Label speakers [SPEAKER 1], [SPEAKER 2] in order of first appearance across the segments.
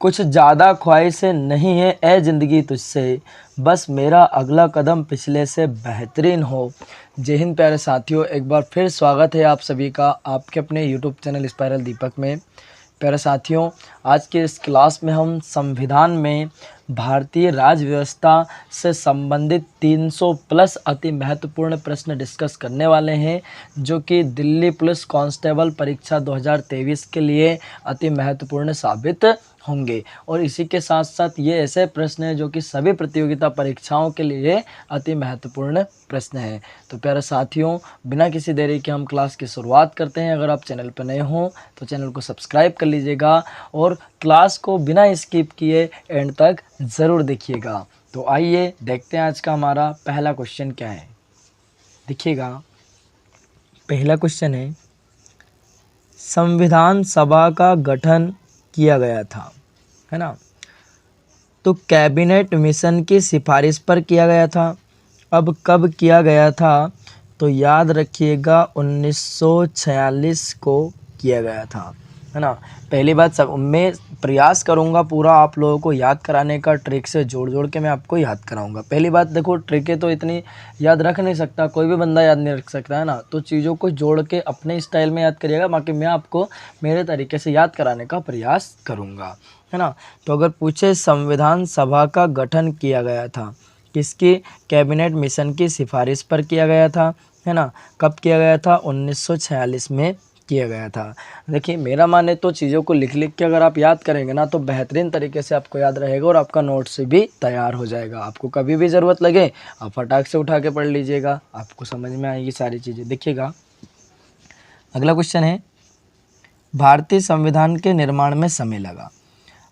[SPEAKER 1] कुछ ज़्यादा ख्वाहिशें नहीं है ए ज़िंदगी तुझसे, बस मेरा अगला कदम पिछले से बेहतरीन हो। जय हिंद प्यारे साथियों, एक बार फिर स्वागत है आप सभी का आपके अपने यूट्यूब चैनल स्पाइरल दीपक में। प्यारे साथियों, आज के इस क्लास में हम संविधान में भारतीय राज्य व्यवस्था से संबंधित 300 प्लस अति महत्वपूर्ण प्रश्न डिस्कस करने वाले हैं, जो कि दिल्ली पुलिस कांस्टेबल परीक्षा 2023 के लिए अति महत्वपूर्ण साबित होंगे। और इसी के साथ साथ ये ऐसे प्रश्न हैं जो कि सभी प्रतियोगिता परीक्षाओं के लिए अति महत्वपूर्ण प्रश्न हैं। तो प्यारे साथियों, बिना किसी देरी के हम क्लास की शुरुआत करते हैं। अगर आप चैनल पर नए हों तो चैनल को सब्सक्राइब कर लीजिएगा और क्लास को बिना स्किप किए एंड तक ज़रूर देखिएगा। तो आइए देखते हैं आज का हमारा पहला क्वेश्चन क्या है। देखिएगा, पहला क्वेश्चन है, संविधान सभा का गठन किया गया था, है ना, तो कैबिनेट मिशन की सिफारिश पर किया गया था। अब कब किया गया था, तो याद रखिएगा 1946 को किया गया था, है ना। पहली बात, सब मैं प्रयास करूंगा पूरा आप लोगों को याद कराने का, ट्रिक से जोड़ जोड़ के मैं आपको याद कराऊंगा। पहली बात देखो, ट्रिकें तो इतनी याद रख नहीं सकता, कोई भी बंदा याद नहीं रख सकता, है ना। तो चीज़ों को जोड़ के अपने स्टाइल में याद करिएगा, बाकी मैं आपको मेरे तरीके से याद कराने का प्रयास करूँगा, है ना। तो अगर पूछे संविधान सभा का गठन किया गया था, किसकी, कैबिनेट मिशन की सिफारिश पर किया गया था, है ना। कब किया गया था, 1946 में किया गया था। देखिए, मेरा माने तो चीज़ों को लिख लिख के अगर आप याद करेंगे ना, तो बेहतरीन तरीके से आपको याद रहेगा और आपका नोट्स भी तैयार हो जाएगा। आपको कभी भी ज़रूरत लगे आप फटाक से उठा के पढ़ लीजिएगा, आपको समझ में आएगी सारी चीज़ें। देखिएगा, अगला क्वेश्चन है, भारतीय संविधान के निर्माण में समय लगा।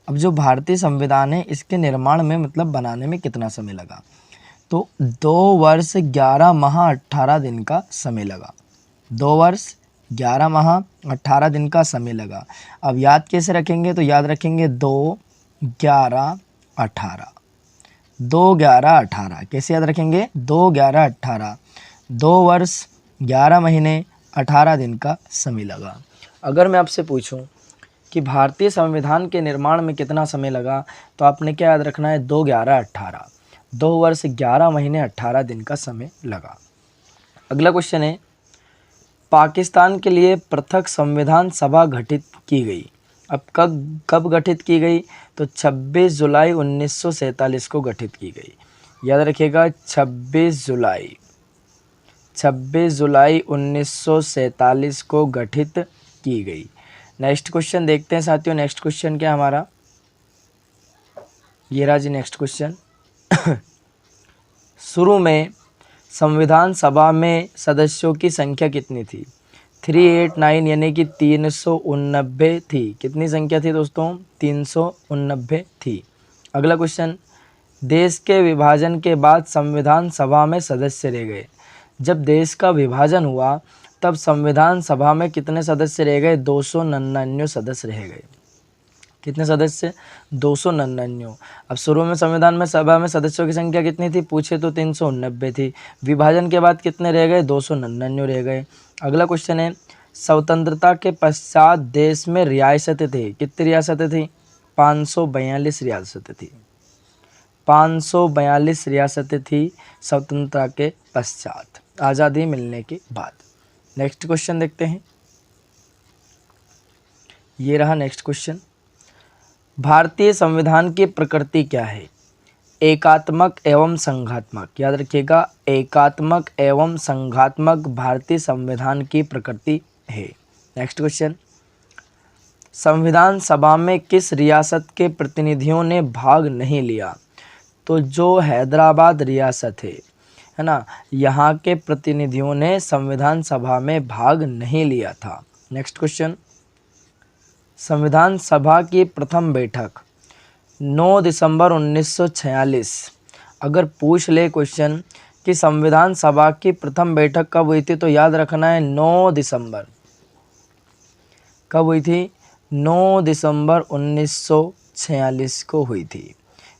[SPEAKER 1] अब जो भारतीय संविधान है, इसके निर्माण में मतलब बनाने में कितना समय लगा, तो 2 वर्ष 11 माह 18 दिन का समय लगा। 2 वर्ष 11 माह 18 दिन का समय लगा। अब याद कैसे रखेंगे, तो याद रखेंगे 2 11 18, 2 11 18 कैसे याद रखेंगे, 2 11 18, 2 वर्ष 11 महीने 18 दिन का समय लगा। अगर मैं आपसे पूछूं कि भारतीय संविधान के निर्माण में कितना समय लगा, तो आपने क्या याद रखना है, 2 11 18, 2 वर्ष 11 महीने 18 दिन का समय लगा। अगला क्वेश्चन है, पाकिस्तान के लिए पृथक संविधान सभा गठित की गई। अब कब गठित की गई, तो 26 जुलाई 1947 को गठित की गई। याद रखिएगा, 26 जुलाई 1947 को गठित की गई। नेक्स्ट क्वेश्चन देखते हैं साथियों। नेक्स्ट क्वेश्चन क्या हमारा, ये रहा जी नेक्स्ट क्वेश्चन। शुरू में संविधान सभा में सदस्यों की संख्या कितनी थी, 389 यानी कि 389 थी। कितनी संख्या थी दोस्तों, 389 थी। अगला क्वेश्चन, देश के विभाजन के बाद संविधान सभा में सदस्य रह गए। जब देश का विभाजन हुआ तब संविधान सभा में कितने सदस्य रह गए, 299 सदस्य रह गए। कितने सदस्य, 299। अब शुरू में संविधान में सभा में सदस्यों की संख्या कितनी थी, पूछे तो 389 थी। विभाजन के बाद कितने रह गए, 299 रह गए। अगला क्वेश्चन है, स्वतंत्रता के पश्चात देश में रियासतें थी। कितनी रियासतें थी, 542 रियासतें थी। 542 रियासतें थी स्वतंत्रता के पश्चात, आज़ादी मिलने के बाद। नेक्स्ट क्वेश्चन देखते हैं, ये रहा नेक्स्ट क्वेश्चन। भारतीय संविधान की प्रकृति क्या है, एकात्मक एवं संघात्मक। याद रखिएगा, एकात्मक एवं संघात्मक भारतीय संविधान की प्रकृति है। नेक्स्ट क्वेश्चन, संविधान सभा में किस रियासत के प्रतिनिधियों ने भाग नहीं लिया, तो जो हैदराबाद रियासत है ना, यहाँ के प्रतिनिधियों ने संविधान सभा में भाग नहीं लिया था। नेक्स्ट क्वेश्चन, संविधान सभा की प्रथम बैठक 9 दिसंबर 1946। अगर पूछ ले क्वेश्चन कि संविधान सभा की प्रथम बैठक कब हुई थी, तो याद रखना है 9 दिसंबर। कब हुई थी, 9 दिसंबर 1946 को हुई थी।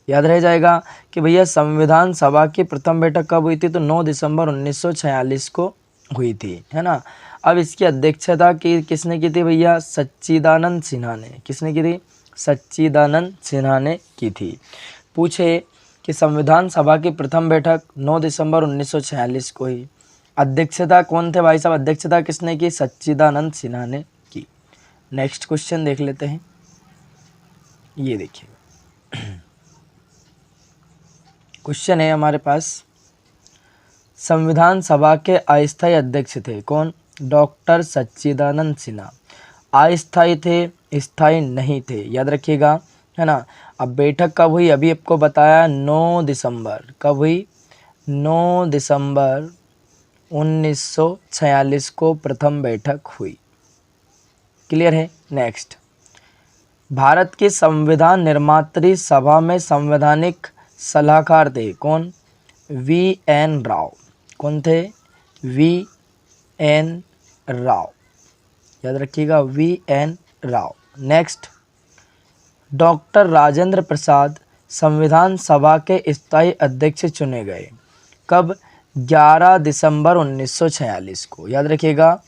[SPEAKER 1] याद रह जाएगा कि भैया संविधान सभा की प्रथम बैठक कब हुई थी, तो 9 दिसंबर 1946 को हुई थी, है ना। अब इसकी अध्यक्षता किसने की थी भैया, सच्चिदानंद सिन्हा ने। किसने की थी, सच्चिदानंद सिन्हा ने की थी। पूछे कि संविधान सभा की प्रथम बैठक 9 दिसंबर 1946 को हुई। अध्यक्षता कौन थे भाई साहब? अध्यक्षता किसने की? सच्चिदानंद सिन्हा ने की। नेक्स्ट क्वेश्चन देख लेते हैं। ये देखिए क्वेश्चन है हमारे पास, संविधान सभा के अस्थायी अध्यक्ष थे कौन? डॉक्टर सच्चिदानंद सिन्हा। अस्थायी थे, स्थायी नहीं थे, याद रखिएगा, है ना। अब बैठक कब हुई? अभी आपको बताया 9 दिसंबर। कब हुई? 9 दिसंबर 1946 को प्रथम बैठक हुई। क्लियर है। नेक्स्ट, भारत की संविधान निर्मात्री सभा में संवैधानिक सलाहकार थे कौन? वी.एन. राव। कौन थे? वी.एन. राव, याद रखिएगा, VN. Rao. Next, doctor Rajendra Prasad संविधान सभा के स्थायी अध्यक्ष चुने गए कब? 11 दिसंबर 1946 को, याद रखिएगा,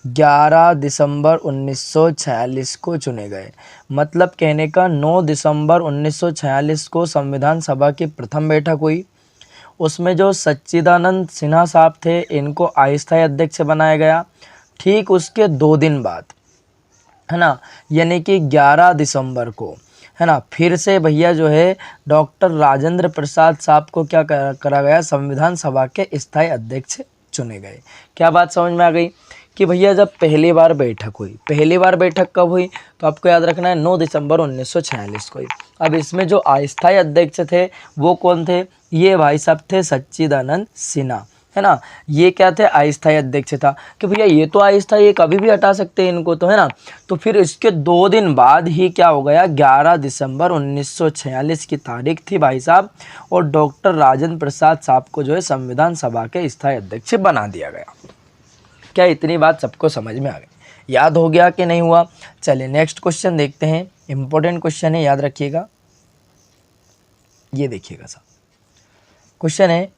[SPEAKER 1] 11 दिसंबर 1946 को चुने गए। मतलब कहने का 9 दिसंबर 1946 को संविधान सभा की प्रथम बैठक हुई। उसमें जो सच्चिदानंद सिन्हा साहब थे, इनको अस्थायी अध्यक्ष बनाया गया। ठीक उसके 2 दिन बाद, है ना, यानी कि 11 दिसंबर को, है ना, फिर से भैया जो है डॉक्टर राजेंद्र प्रसाद साहब को क्या करा गया? संविधान सभा के स्थायी अध्यक्ष चुने गए। क्या बात समझ में आ गई? कि भैया जब पहली बार बैठक हुई, पहली बार बैठक कब हुई? तो आपको याद रखना है 9 दिसंबर 1946 को हुई। अब इसमें जो अस्थायी अध्यक्ष थे वो कौन थे? ये भाई साहब थे सच्चिदानंद सिन्हा, है ना। ये क्या थे? अस्थायी अध्यक्ष था कि भैया ये तो अस्थायी, ये कभी भी हटा सकते हैं इनको, तो है ना। तो फिर इसके 2 दिन बाद ही क्या हो गया? 11 दिसंबर 1946 की तारीख थी भाई साहब, और डॉक्टर राजेंद्र प्रसाद साहब को जो है संविधान सभा के स्थायी अध्यक्ष बना दिया गया। क्या इतनी बात सबको समझ में आ गई? याद हो गया कि नहीं हुआ? चलिए नेक्स्ट क्वेश्चन देखते हैं। इंपॉर्टेंट क्वेश्चन है, याद रखिएगा। ये देखिएगा साहब, क्वेश्चन है,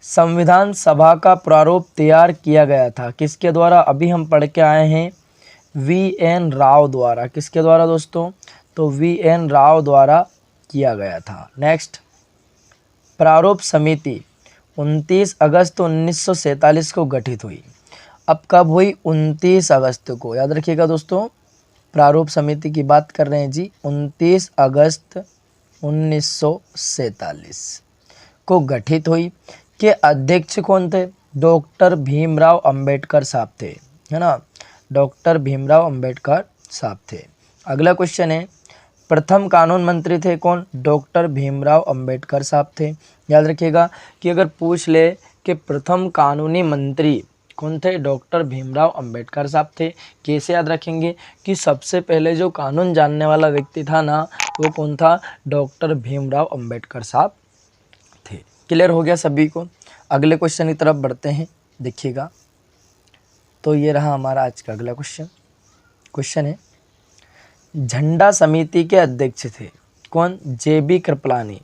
[SPEAKER 1] संविधान सभा का प्रारूप तैयार किया गया था किसके द्वारा? अभी हम पढ़ के आए हैं वी.एन. राव द्वारा। किसके द्वारा दोस्तों? तो वी.एन. राव द्वारा किया गया था। नेक्स्ट, प्रारूप समिति 29 अगस्त 1947 को गठित हुई। अब कब हुई? 29 अगस्त को, याद रखिएगा दोस्तों, प्रारूप समिति की बात कर रहे हैं जी। 29 अगस्त 1947 को गठित हुई। के अध्यक्ष कौन थे? डॉक्टर भीमराव अंबेडकर साहब थे, है ना, डॉक्टर भीमराव अंबेडकर साहब थे। अगला क्वेश्चन है, प्रथम कानून मंत्री थे कौन? डॉक्टर भीमराव अंबेडकर साहब थे। याद रखिएगा कि अगर पूछ ले कि प्रथम कानूनी मंत्री कौन थे? डॉक्टर भीमराव अंबेडकर साहब थे। कैसे याद रखेंगे? कि सबसे पहले जो कानून जानने वाला व्यक्ति था ना, वो कौन था? डॉक्टर भीमराव अंबेडकर साहब थे। क्लियर हो गया सभी को? अगले क्वेश्चन की तरफ बढ़ते हैं, देखिएगा। तो ये रहा हमारा आज का अगला क्वेश्चन। क्वेश्चन है, झंडा समिति के अध्यक्ष थे कौन? जे.बी. कृपलानी।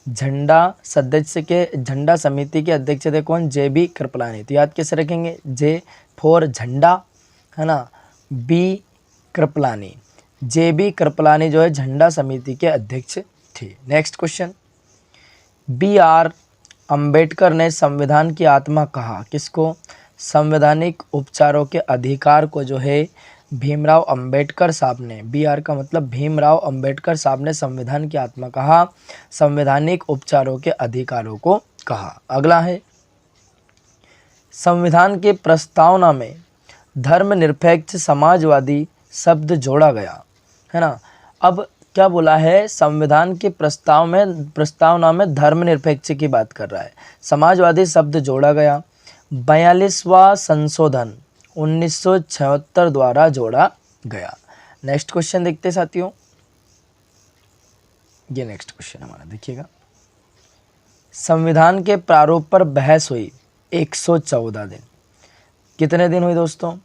[SPEAKER 1] झंडा समिति के अध्यक्ष थे कौन? जे.बी. कृपलानी। तो याद कैसे रखेंगे? जे फॉर झंडा, है ना, बी कृपलानी। जे.बी. कृपलानी जो है झंडा समिति के अध्यक्ष थे। Next question, B R. अंबेडकर ने संविधान की आत्मा कहा किसको? संवैधानिक उपचारों के अधिकार को जो है भीमराव अंबेडकर साहब ने, बी.आर. का मतलब भीमराव अंबेडकर साहब ने संविधान की आत्मा कहा, संवैधानिक उपचारों के अधिकारों को कहा। अगला है, संविधान के प्रस्तावना में धर्मनिरपेक्ष समाजवादी शब्द जोड़ा गया, है ना। अब क्या बोला है? संविधान के प्रस्तावना में धर्मनिरपेक्ष की बात कर रहा है, समाजवादी शब्द जोड़ा गया। 42वां संशोधन 1976 द्वारा जोड़ा गया। नेक्स्ट क्वेश्चन देखते साथियों। ये नेक्स्ट क्वेश्चन हमारा देखिएगा, संविधान के प्रारूप पर बहस हुई 114 दिन। कितने दिन हुई दोस्तों?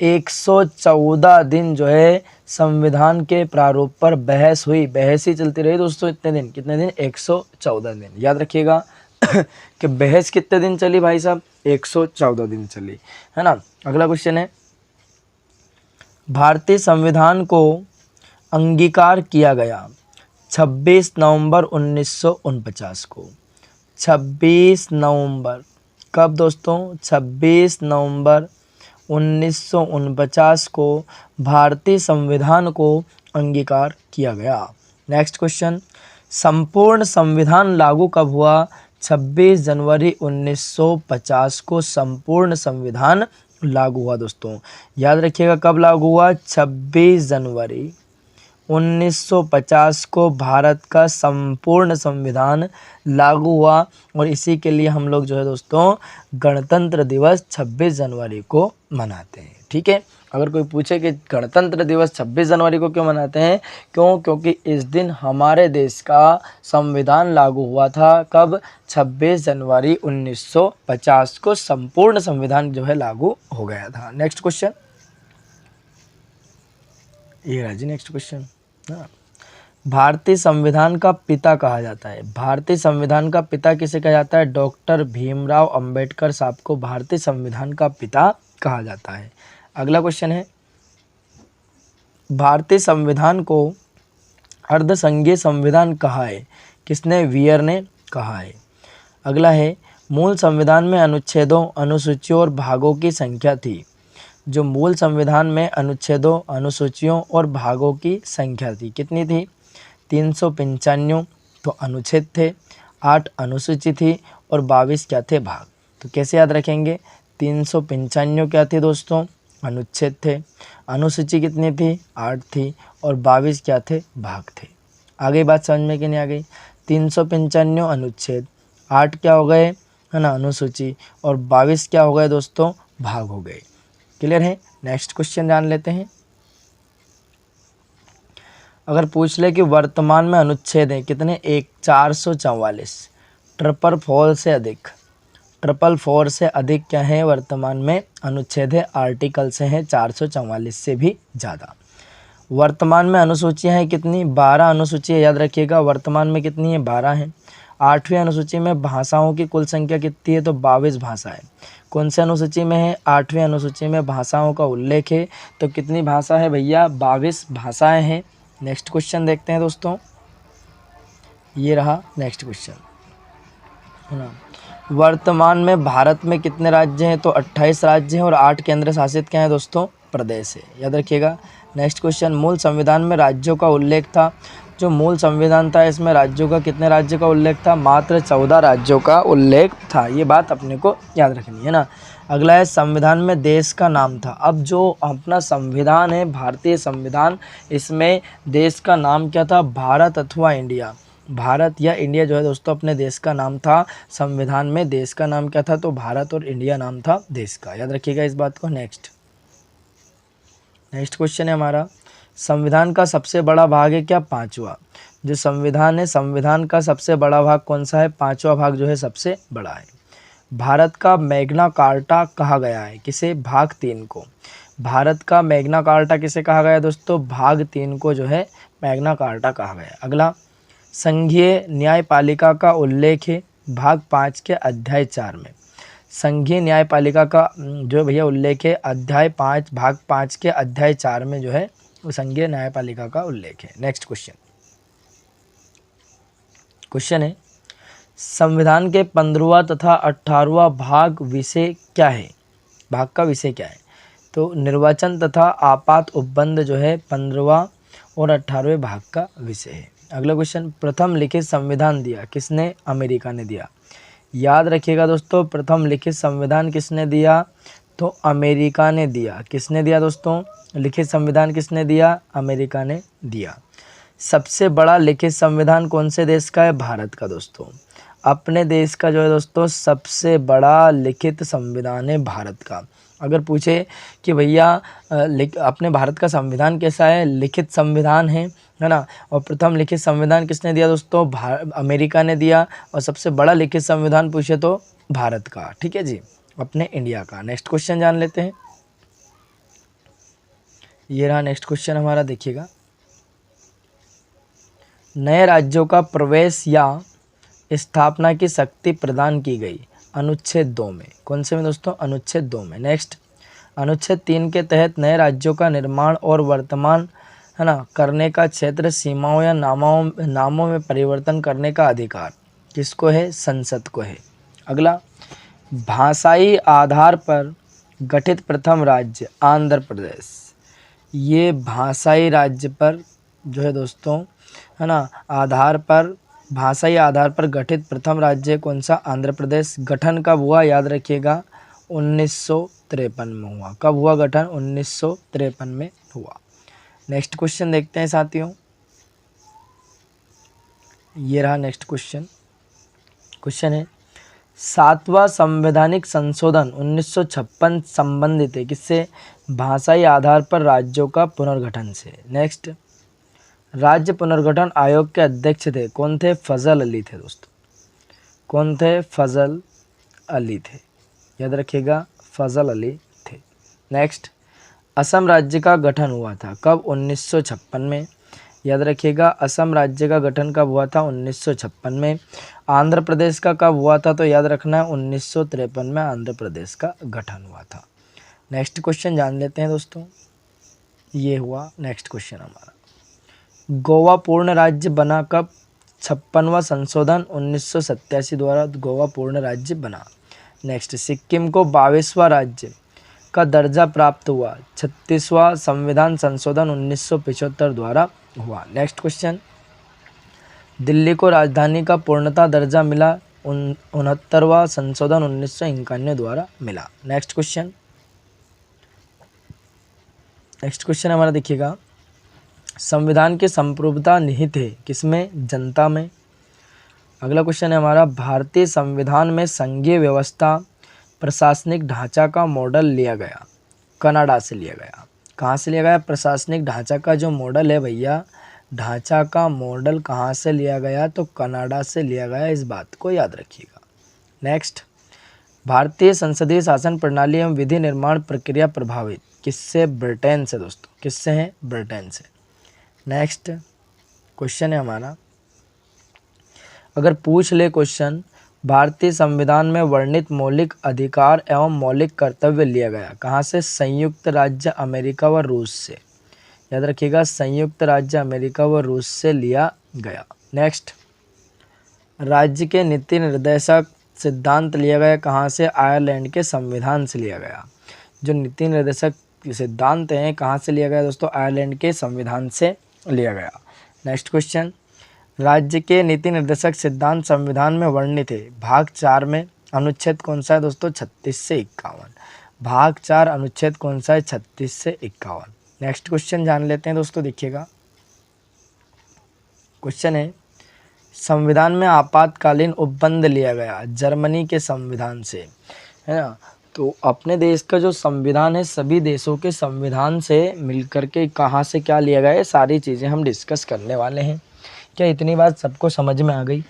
[SPEAKER 1] 114 दिन जो है संविधान के प्रारूप पर बहस हुई। बहस ही चलती रही दोस्तों। इतने दिन, कितने दिन? 114 दिन। याद रखिएगा कि बहस कितने दिन चली भाई साहब? 114 दिन चली, है ना। अगला क्वेश्चन है, भारतीय संविधान को अंगीकार किया गया 26 नवंबर 1949 को। 26 नवंबर, कब दोस्तों? 26 नवंबर 1949 को भारतीय संविधान को अंगीकार किया गया। नेक्स्ट क्वेश्चन, संपूर्ण संविधान लागू कब हुआ? 26 जनवरी 1950 को संपूर्ण संविधान लागू हुआ दोस्तों। याद रखिएगा कब लागू हुआ? 26 जनवरी 1950 को भारत का संपूर्ण संविधान लागू हुआ, और इसी के लिए हम लोग जो है दोस्तों गणतंत्र दिवस 26 जनवरी को मनाते हैं। ठीक है, अगर कोई पूछे कि गणतंत्र दिवस 26 जनवरी को क्यों मनाते हैं, क्योंकि इस दिन हमारे देश का संविधान लागू हुआ था। कब? 26 जनवरी 1950 को संपूर्ण संविधान जो है लागू हो गया था। नेक्स्ट क्वेश्चन, ये रहा जी नेक्स्ट क्वेश्चन। भारतीय संविधान का पिता कहा जाता है। भारतीय संविधान का पिता किसे कहा जाता है? डॉक्टर भीमराव अंबेडकर साहब को भारतीय संविधान का पिता कहा जाता है। अगला क्वेश्चन है, भारतीय संविधान को अर्धसंघीय संविधान कहा है? किसने? वियर ने कहा है। अगला है, मूल संविधान में अनुच्छेदों, अनुसूचियों और भागों की संख्या थी। जो मूल संविधान में अनुच्छेदों, अनुसूचियों और भागों की संख्या थी, कितनी थी? 395 तो अनुच्छेद थे, 8 अनुसूची थी और 22 क्या थे? भाग। तो कैसे याद रखेंगे? 395 क्या थे दोस्तों? अनुच्छेद थे। अनुसूची कितनी थी? 8 थी और 22 क्या थे? भाग थे। आ गई बात समझ में कि नहीं आ गई? 395 अनुच्छेद, 8 क्या हो गए? है ना अनुसूची, और 22 क्या हो गए दोस्तों? भाग हो गए। क्लियर है? नेक्स्ट क्वेश्चन जान लेते हैं। अगर पूछ ले कि वर्तमान में अनुच्छेद हैं कितने? 444। ट्रिपल फोर से अधिक, ट्रिपल फोर से अधिक क्या है वर्तमान में अनुच्छेद है? आर्टिकल से हैं 444 से भी ज़्यादा। वर्तमान में अनुसूचियाँ हैं कितनी? 12 अनुसूचियाँ। याद रखिएगा वर्तमान में कितनी है? 12 हैं। 8वीं अनुसूची में भाषाओं की कुल संख्या कितनी है? तो 22 भाषाएं। कौन से अनुसूची में है? 8वीं अनुसूची में भाषाओं का उल्लेख है। तो कितनी भाषा है भैया? 22 भाषाएं हैं। नेक्स्ट क्वेश्चन देखते हैं दोस्तों, ये रहा नेक्स्ट क्वेश्चन, है ना। वर्तमान में भारत में कितने राज्य हैं? तो 28 राज्य हैं और 8 केंद्र शासित क्या है दोस्तों? प्रदेश है। याद रखिएगा। नेक्स्ट क्वेश्चन, मूल संविधान में राज्यों का उल्लेख था। जो मूल संविधान था इसमें राज्यों का, कितने राज्य का उल्लेख था? मात्र 14 राज्यों का उल्लेख था। ये बात अपने को याद रखनी है ना। अगला है, संविधान में देश का नाम था। अब जो अपना संविधान है भारतीय संविधान, इसमें देश का नाम क्या था? भारत अथवा इंडिया। भारत या इंडिया जो है दोस्तों अपने देश का नाम था। संविधान में देश का नाम क्या था? तो भारत और इंडिया नाम था देश का। याद रखिएगा इस बात को। नेक्स्ट क्वेश्चन है हमारा, संविधान का सबसे बड़ा भाग है क्या? 5वां। जो संविधान है, संविधान का सबसे बड़ा भाग कौन सा है? 5वां भाग जो है सबसे बड़ा है। भारत का मैग्ना कार्टा कहा गया है किसे? भाग 3 को। भारत का मैग्ना कार्टा किसे कहा गया दोस्तों? भाग 3 को जो है मैग्ना कार्टा कहा गया। अगला, संघीय न्यायपालिका का उल्लेख है भाग 5 के अध्याय 4 में। संघीय न्यायपालिका का जो भैया उल्लेख है अध्याय 5 भाग 5 के अध्याय 4 में जो है संघीय न्यायपालिका का उल्लेख है। नेक्स्ट क्वेश्चन है, संविधान के 15वां तथा 18वां भाग विषय क्या है? भाग का विषय क्या है? तो निर्वाचन तथा आपात उपबंध जो है 15वां और 18वें भाग का विषय है। अगला क्वेश्चन, प्रथम लिखित संविधान दिया किसने? अमेरिका ने दिया। याद रखिएगा दोस्तों, प्रथम लिखित संविधान किसने दिया? तो अमेरिका ने दिया। किसने दिया दोस्तों? लिखित संविधान किसने दिया? अमेरिका ने दिया। सबसे बड़ा लिखित संविधान कौन से देश का है? भारत का दोस्तों। अपने देश का जो है दोस्तों सबसे बड़ा लिखित संविधान है भारत का। अगर पूछे कि भैया अपने भारत का संविधान कैसा है? लिखित संविधान है ना। और प्रथम लिखित संविधान किसने दिया दोस्तों? अमेरिका ने दिया। और सबसे बड़ा लिखित संविधान पूछे तो भारत का। ठीक है जी, अपने इंडिया का। नेक्स्ट क्वेश्चन जान लेते हैं। ये रहा नेक्स्ट क्वेश्चन हमारा, देखिएगा। नए राज्यों का प्रवेश या स्थापना की शक्ति प्रदान की गई अनुच्छेद 2 में। कौन से में दोस्तों? अनुच्छेद 2 में। नेक्स्ट, अनुच्छेद 3 के तहत नए राज्यों का निर्माण और वर्तमान है ना, करने का क्षेत्र, सीमाओं या नामों में परिवर्तन करने का अधिकार किसको है? संसद को है। अगला, भाषाई आधार पर गठित प्रथम राज्य आंध्र प्रदेश। ये भाषाई राज्य पर जो है दोस्तों, है ना, भाषाई आधार पर गठित प्रथम राज्य कौन सा? आंध्र प्रदेश। गठन कब हुआ? याद रखिएगा 1953 में हुआ। कब हुआ गठन? 1953 में हुआ। नेक्स्ट क्वेश्चन देखते हैं साथियों, ये रहा नेक्स्ट क्वेश्चन। क्वेश्चन है, 7वां संवैधानिक संशोधन 1956 संबंधित है किससे? भाषाई आधार पर राज्यों का पुनर्गठन से। नेक्स्ट, राज्य पुनर्गठन आयोग के अध्यक्ष थे कौन थे? फजल अली थे दोस्तों। कौन थे? फजल अली थे, याद रखिएगा फजल अली थे। नेक्स्ट, असम राज्य का गठन हुआ था कब? 1956 में, याद रखिएगा असम राज्य का गठन कब हुआ था? 1956 में। आंध्र प्रदेश का कब हुआ था? तो याद रखना है 1953 में आंध्र प्रदेश का गठन हुआ था। नेक्स्ट क्वेश्चन जान लेते हैं दोस्तों, ये हुआ नेक्स्ट क्वेश्चन हमारा। गोवा पूर्ण राज्य बना कब? 56वां संशोधन 1987 द्वारा गोवा पूर्ण राज्य बना। नेक्स्ट, सिक्किम को 22वां राज्य का दर्जा प्राप्त हुआ 36वां संविधान संशोधन 1975 द्वारा हुआ। नेक्स्ट क्वेश्चन, दिल्ली को राजधानी का पूर्णतः दर्जा मिला 69वां संशोधन 1991 द्वारा मिला। नेक्स्ट क्वेश्चन हमारा देखिएगा, संविधान की संप्रभुता निहित है किसमें? जनता में। अगला क्वेश्चन है हमारा, भारतीय संविधान में संघीय व्यवस्था प्रशासनिक ढांचा का मॉडल लिया गया, कनाडा से लिया गया। कहाँ से लिया गया? प्रशासनिक ढांचा का जो मॉडल है भैया, ढांचा का मॉडल कहाँ से लिया गया? तो कनाडा से लिया गया, इस बात को याद रखिएगा। नेक्स्ट, भारतीय संसदीय शासन प्रणाली एवं विधि निर्माण प्रक्रिया प्रभावित किससे? ब्रिटेन से दोस्तों। किससे है? ब्रिटेन से। नेक्स्ट क्वेश्चन है हमारा, अगर पूछ ले क्वेश्चन, भारतीय संविधान में वर्णित मौलिक अधिकार एवं मौलिक कर्तव्य लिया गया कहाँ से? संयुक्त राज्य अमेरिका व रूस से। याद रखिएगा संयुक्त राज्य अमेरिका व रूस से लिया गया। नेक्स्ट, राज्य के नीति निर्देशक सिद्धांत लिया गया कहाँ से? आयरलैंड के संविधान से लिया गया। जो नीति निर्देशक सिद्धांत हैं कहाँ से लिया गया दोस्तों? आयरलैंड के संविधान से लिया गया। नेक्स्ट क्वेश्चन, राज्य के नीति निर्देशक सिद्धांत संविधान में वर्णित है भाग 4 में, अनुच्छेद कौन सा है दोस्तों? 36 से 51। भाग 4 अनुच्छेद कौन सा है? 36 से 51। नेक्स्ट क्वेश्चन जान लेते हैं दोस्तों, देखिएगा क्वेश्चन है, संविधान में आपातकालीन उपबंध लिया गया जर्मनी के संविधान से, है ना। तो अपने देश का जो संविधान है सभी देशों के संविधान से मिलकर के कहाँ से क्या लिया गया है, सारी चीज़ें हम डिस्कस करने वाले हैं। क्या इतनी बात सबको समझ में आ गई?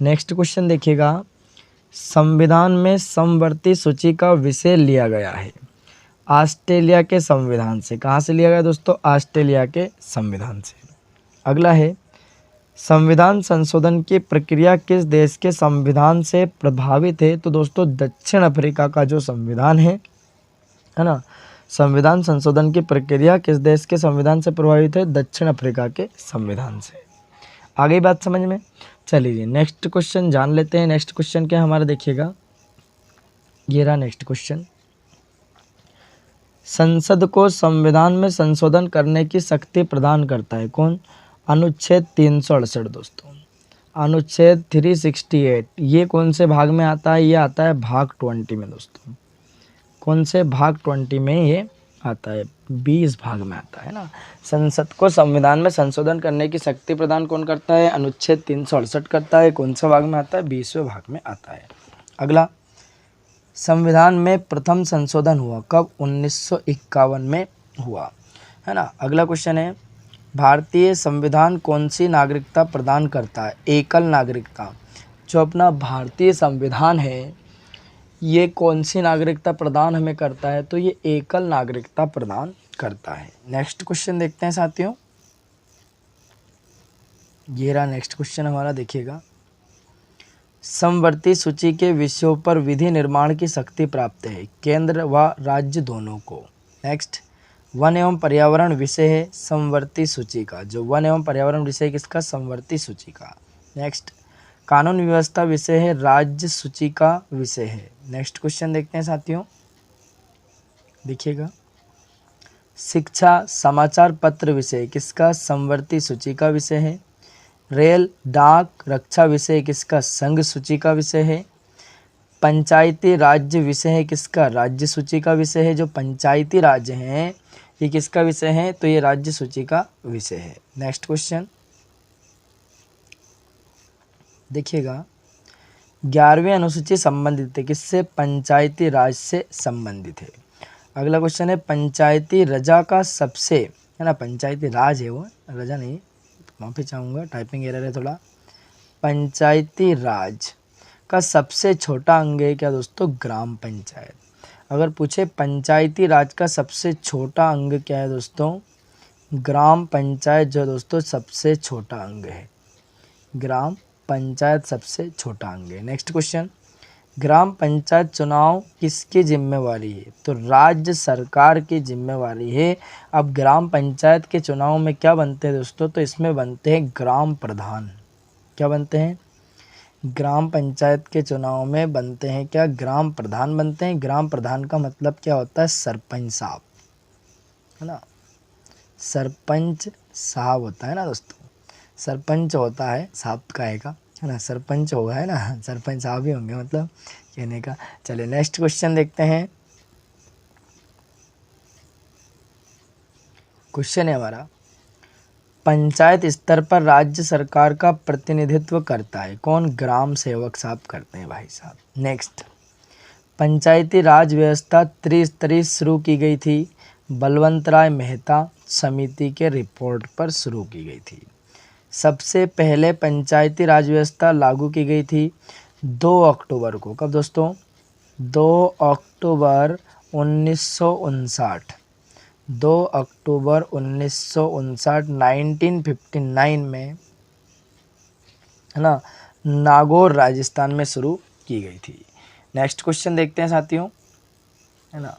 [SPEAKER 1] नेक्स्ट क्वेश्चन देखिएगा, संविधान में समवर्ती सूची का विषय लिया गया है ऑस्ट्रेलिया के संविधान से। कहाँ से लिया गया दोस्तों? ऑस्ट्रेलिया के संविधान से। अगला है, संविधान संशोधन की प्रक्रिया किस देश के संविधान से प्रभावित है? तो दोस्तों दक्षिण अफ्रीका का जो संविधान है ना, संविधान संशोधन की प्रक्रिया किस देश के संविधान से प्रभावित है? दक्षिण अफ्रीका के संविधान से। आगे बात समझ में? चलिए नेक्स्ट क्वेश्चन जान लेते हैं। नेक्स्ट क्वेश्चन क्या हमारा देखिएगा, ये रहा नेक्स्ट क्वेश्चन, संसद को संविधान में संशोधन करने की शक्ति प्रदान करता है कौन? अनुच्छेद 368 दोस्तों, अनुच्छेद 368। ये कौन से भाग में आता है? ये आता है भाग 20 में दोस्तों। कौन से भाग 20 में ये आता है? 20 भाग में आता है ना। संसद को संविधान में संशोधन करने की शक्ति प्रदान कौन करता है? अनुच्छेद 368 करता है। कौन सा भाग में आता है? 20वें भाग में आता है। अगला, संविधान में प्रथम संशोधन हुआ कब? 1951 में हुआ, है ना। अगला क्वेश्चन है, भारतीय संविधान कौन सी नागरिकता प्रदान करता है? एकल नागरिकता। जो अपना भारतीय संविधान है ये कौन सी नागरिकता प्रदान हमें करता है? तो ये एकल नागरिकता प्रदान करता है। नेक्स्ट क्वेश्चन देखते हैं साथियों, ये रहा नेक्स्ट क्वेश्चन हमारा, देखिएगा, समवर्ती सूची के विषयों पर विधि निर्माण की शक्ति प्राप्त है केंद्र व राज्य दोनों को। नेक्स्ट, वन एवं पर्यावरण विषय है समवर्ती सूची का। जो वन एवं पर्यावरण विषय किसका? समवर्ती सूची का। नेक्स्ट, कानून व्यवस्था विषय है राज्य सूची का विषय है। नेक्स्ट क्वेश्चन देखते हैं साथियों, देखिएगा। शिक्षा समाचार पत्र विषय किसका? समवर्ती सूची का विषय है। रेल डाक रक्षा विषय किसका? संघ सूची का विषय है। पंचायती राज्य विषय है किसका? राज्य सूची का विषय है। जो पंचायती राज्य हैं ये किसका विषय है? तो ये राज्य सूची का विषय है। नेक्स्ट क्वेश्चन देखिएगा। 11वीं अनुसूची संबंधित है किससे? पंचायती राज से संबंधित है। अगला क्वेश्चन है पंचायती रजा का सबसे, है ना, पंचायती राज है वो, रजा नहीं, माफ़ी चाहूँगा, टाइपिंग एरर है थोड़ा। पंचायती राज का सबसे छोटा अंग है क्या दोस्तों? ग्राम पंचायत। अगर पूछे पंचायती राज का सबसे छोटा अंग क्या है दोस्तों? ग्राम पंचायत जो दोस्तों सबसे छोटा अंग है। ग्राम पंचायत सबसे छोटा अंग है। नेक्स्ट क्वेश्चन, ग्राम पंचायत चुनाव किसकी जिम्मेवारी है? तो राज्य सरकार की जिम्मेवारी है। अब ग्राम पंचायत के चुनाव में क्या बनते हैं दोस्तों? तो इसमें बनते हैं ग्राम प्रधान। क्या बनते हैं? ग्राम पंचायत के चुनाव में बनते हैं क्या? ग्राम प्रधान बनते हैं। ग्राम प्रधान का मतलब क्या होता है? सरपंच साहब, है ना, सरपंच साहब होता है ना दोस्तों, सरपंच होता है, साहब का है ना, सरपंच होगा, है ना, सरपंच साहब ही होंगे मतलब कहने का। चलिए नेक्स्ट क्वेश्चन देखते हैं। क्वेश्चन है हमारा, पंचायत स्तर पर राज्य सरकार का प्रतिनिधित्व करता है कौन? ग्राम सेवक साहब करते हैं भाई साहब। नेक्स्ट, पंचायती राज व्यवस्था त्रिस्तरीय शुरू की गई थी। बलवंत राय मेहता समिति के रिपोर्ट पर शुरू की गई थी। सबसे पहले पंचायती राज व्यवस्था लागू की गई थी 2 अक्टूबर को। कब दोस्तों? 2 अक्टूबर 1959। 2 अक्टूबर 1959 1959 में, है ना, नागौर राजस्थान में शुरू की गई थी। नेक्स्ट क्वेश्चन देखते हैं साथियों, है ना,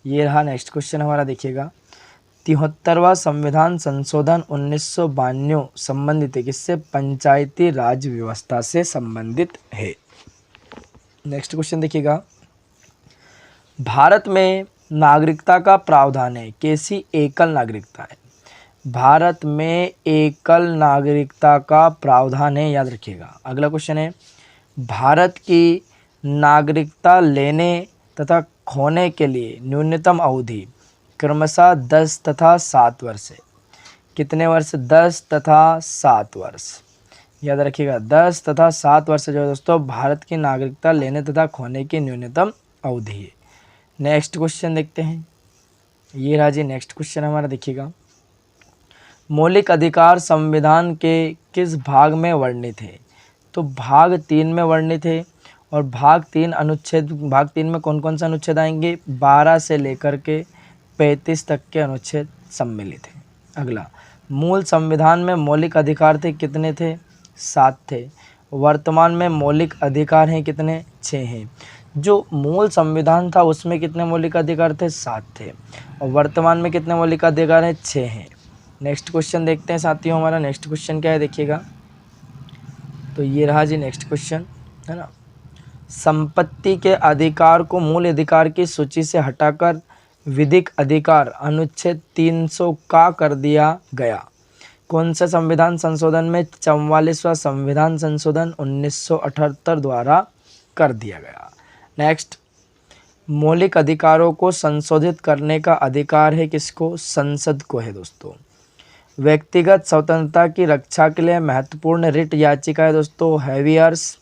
[SPEAKER 1] ये रहा नेक्स्ट क्वेश्चन हमारा, देखिएगा। 73वां संविधान संशोधन 1992 संबंधित है किससे? पंचायती राज व्यवस्था से संबंधित है। नेक्स्ट क्वेश्चन देखिएगा। भारत में नागरिकता का प्रावधान है, कैसी? एकल नागरिकता है। भारत में एकल नागरिकता का प्रावधान है, याद रखिएगा। अगला क्वेश्चन है, भारत की नागरिकता लेने तथा खोने के लिए न्यूनतम अवधि क्रमशः 10 तथा 7 वर्ष है। कितने वर्ष? 10 तथा 7 वर्ष, याद रखिएगा। 10 तथा 7 वर्ष जो है दोस्तों भारत की नागरिकता लेने तथा खोने की न्यूनतम अवधि है। नेक्स्ट क्वेश्चन देखते हैं, ये रहा जी नेक्स्ट क्वेश्चन हमारा, देखिएगा। मौलिक अधिकार संविधान के किस भाग में वर्णित है? तो भाग 3 में वर्णित है। और भाग 3 में कौन कौन से अनुच्छेद आएंगे? 12 से लेकर के 35 तक के अनुच्छेद सम्मिलित हैं। अगला, मूल संविधान में मौलिक अधिकार थे कितने थे? 7 थे। वर्तमान में मौलिक अधिकार हैं कितने? 6 हैं। जो मूल संविधान था उसमें कितने मौलिक अधिकार थे? 7 थे। और वर्तमान में कितने मौलिक अधिकार हैं? 6 हैं। नेक्स्ट क्वेश्चन देखते हैं साथियों, हमारा नेक्स्ट क्वेश्चन क्या है, देखिएगा। तो ये रहा जी नेक्स्ट क्वेश्चन, है ना। संपत्ति के अधिकार को मूल अधिकार की सूची से हटाकर विधिक अधिकार अनुच्छेद 300 का कर दिया गया। कौन से संविधान संशोधन में? 44वां संविधान संशोधन 1978 द्वारा कर दिया गया। नेक्स्ट, मौलिक अधिकारों को संशोधित करने का अधिकार है किसको? संसद को है दोस्तों। व्यक्तिगत स्वतंत्रता की रक्षा के लिए महत्वपूर्ण रिट याचिका है दोस्तों हैवियर्स,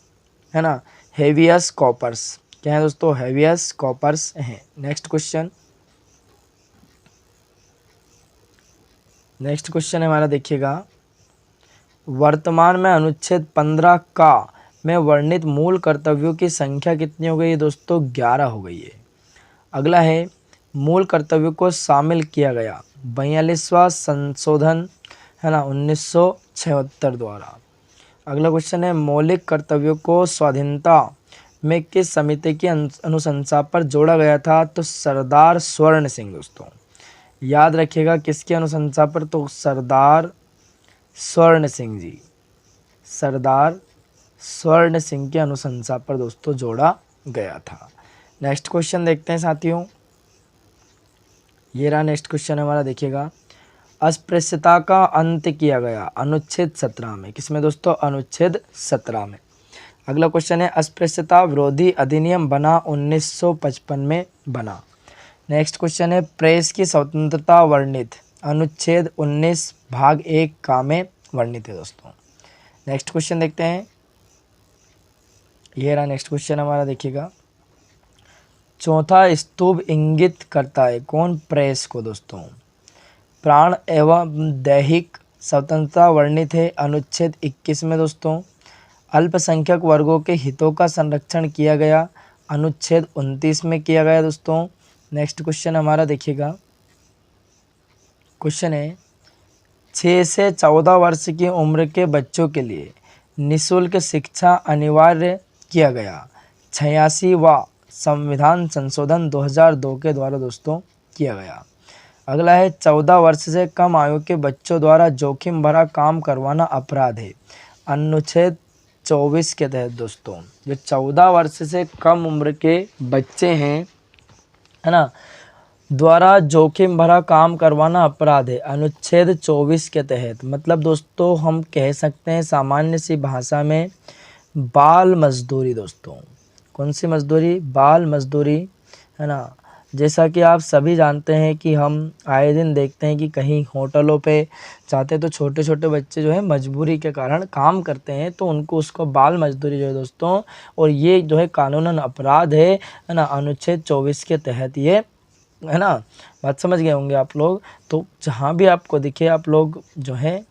[SPEAKER 1] है ना, हेवियस कॉपर्स। क्या है दोस्तों? हेवियस कॉपर्स हैं। नेक्स्ट क्वेश्चन, नेक्स्ट क्वेश्चन हमारा देखिएगा। वर्तमान में अनुच्छेद 15 का में वर्णित मूल कर्तव्यों की संख्या कितनी हो गई है दोस्तों? 11 हो गई है। अगला है, मूल कर्तव्यों को शामिल किया गया 42वां संशोधन, है ना, 1976 द्वारा। अगला क्वेश्चन है, मौलिक कर्तव्यों को स्वाधीनता में किस समिति की अनुशंसा पर जोड़ा गया था? तो सरदार स्वर्ण सिंह दोस्तों। याद रखिएगा किसकी अनुशंसा पर, तो सरदार स्वर्ण सिंह जी, सरदार स्वर्ण सिंह की अनुशंसा पर दोस्तों जोड़ा गया था। नेक्स्ट क्वेश्चन देखते हैं साथियों। ये रहा नेक्स्ट क्वेश्चन हमारा, देखिएगा। अस्पृश्यता का अंत किया गया अनुच्छेद 17 में, किसमें दोस्तों, अनुच्छेद 17 में। अगला क्वेश्चन है, अस्पृश्यता विरोधी अधिनियम बना 1955 में बना। नेक्स्ट क्वेश्चन है, प्रेस की स्वतंत्रता वर्णित अनुच्छेद 19 भाग 1 का में वर्णित है दोस्तों। नेक्स्ट क्वेश्चन देखते हैं। ये रहा नेक्स्ट क्वेश्चन हमारा, देखिएगा। चौथा स्तूप इंगित करता है कौन, प्रेस को दोस्तों। प्राण एवं दैहिक स्वतंत्रता वर्णित है अनुच्छेद 21 में दोस्तों। अल्पसंख्यक वर्गों के हितों का संरक्षण किया गया अनुच्छेद 29 में किया गया दोस्तों। नेक्स्ट क्वेश्चन हमारा, देखिएगा। क्वेश्चन है, 6 से 14 वर्ष की उम्र के बच्चों के लिए निःशुल्क शिक्षा अनिवार्य किया गया 86वां संविधान संशोधन 2002 के द्वारा दोस्तों किया गया। अगला है, 14 वर्ष से कम आयु के बच्चों द्वारा जोखिम भरा काम करवाना अपराध है अनुच्छेद 24 के तहत दोस्तों। जो 14 वर्ष से कम उम्र के बच्चे हैं, है ना, द्वारा जोखिम भरा काम करवाना अपराध है अनुच्छेद 24 के तहत। मतलब दोस्तों हम कह सकते हैं सामान्य सी भाषा में बाल मजदूरी दोस्तों। कौन सी मजदूरी, बाल मजदूरी, है ना। जैसा कि आप सभी जानते हैं कि हम आए दिन देखते हैं कि कहीं होटलों पे जाते तो छोटे छोटे बच्चे जो है मजबूरी के कारण काम करते हैं, तो उनको उसको बाल मजदूरी जो है दोस्तों, और ये जो है कानूनन अपराध है ना, अनुच्छेद 24 के तहत ये, है ना। बात समझ गए होंगे आप लोग। तो जहाँ भी आपको दिखे आप लोग जो है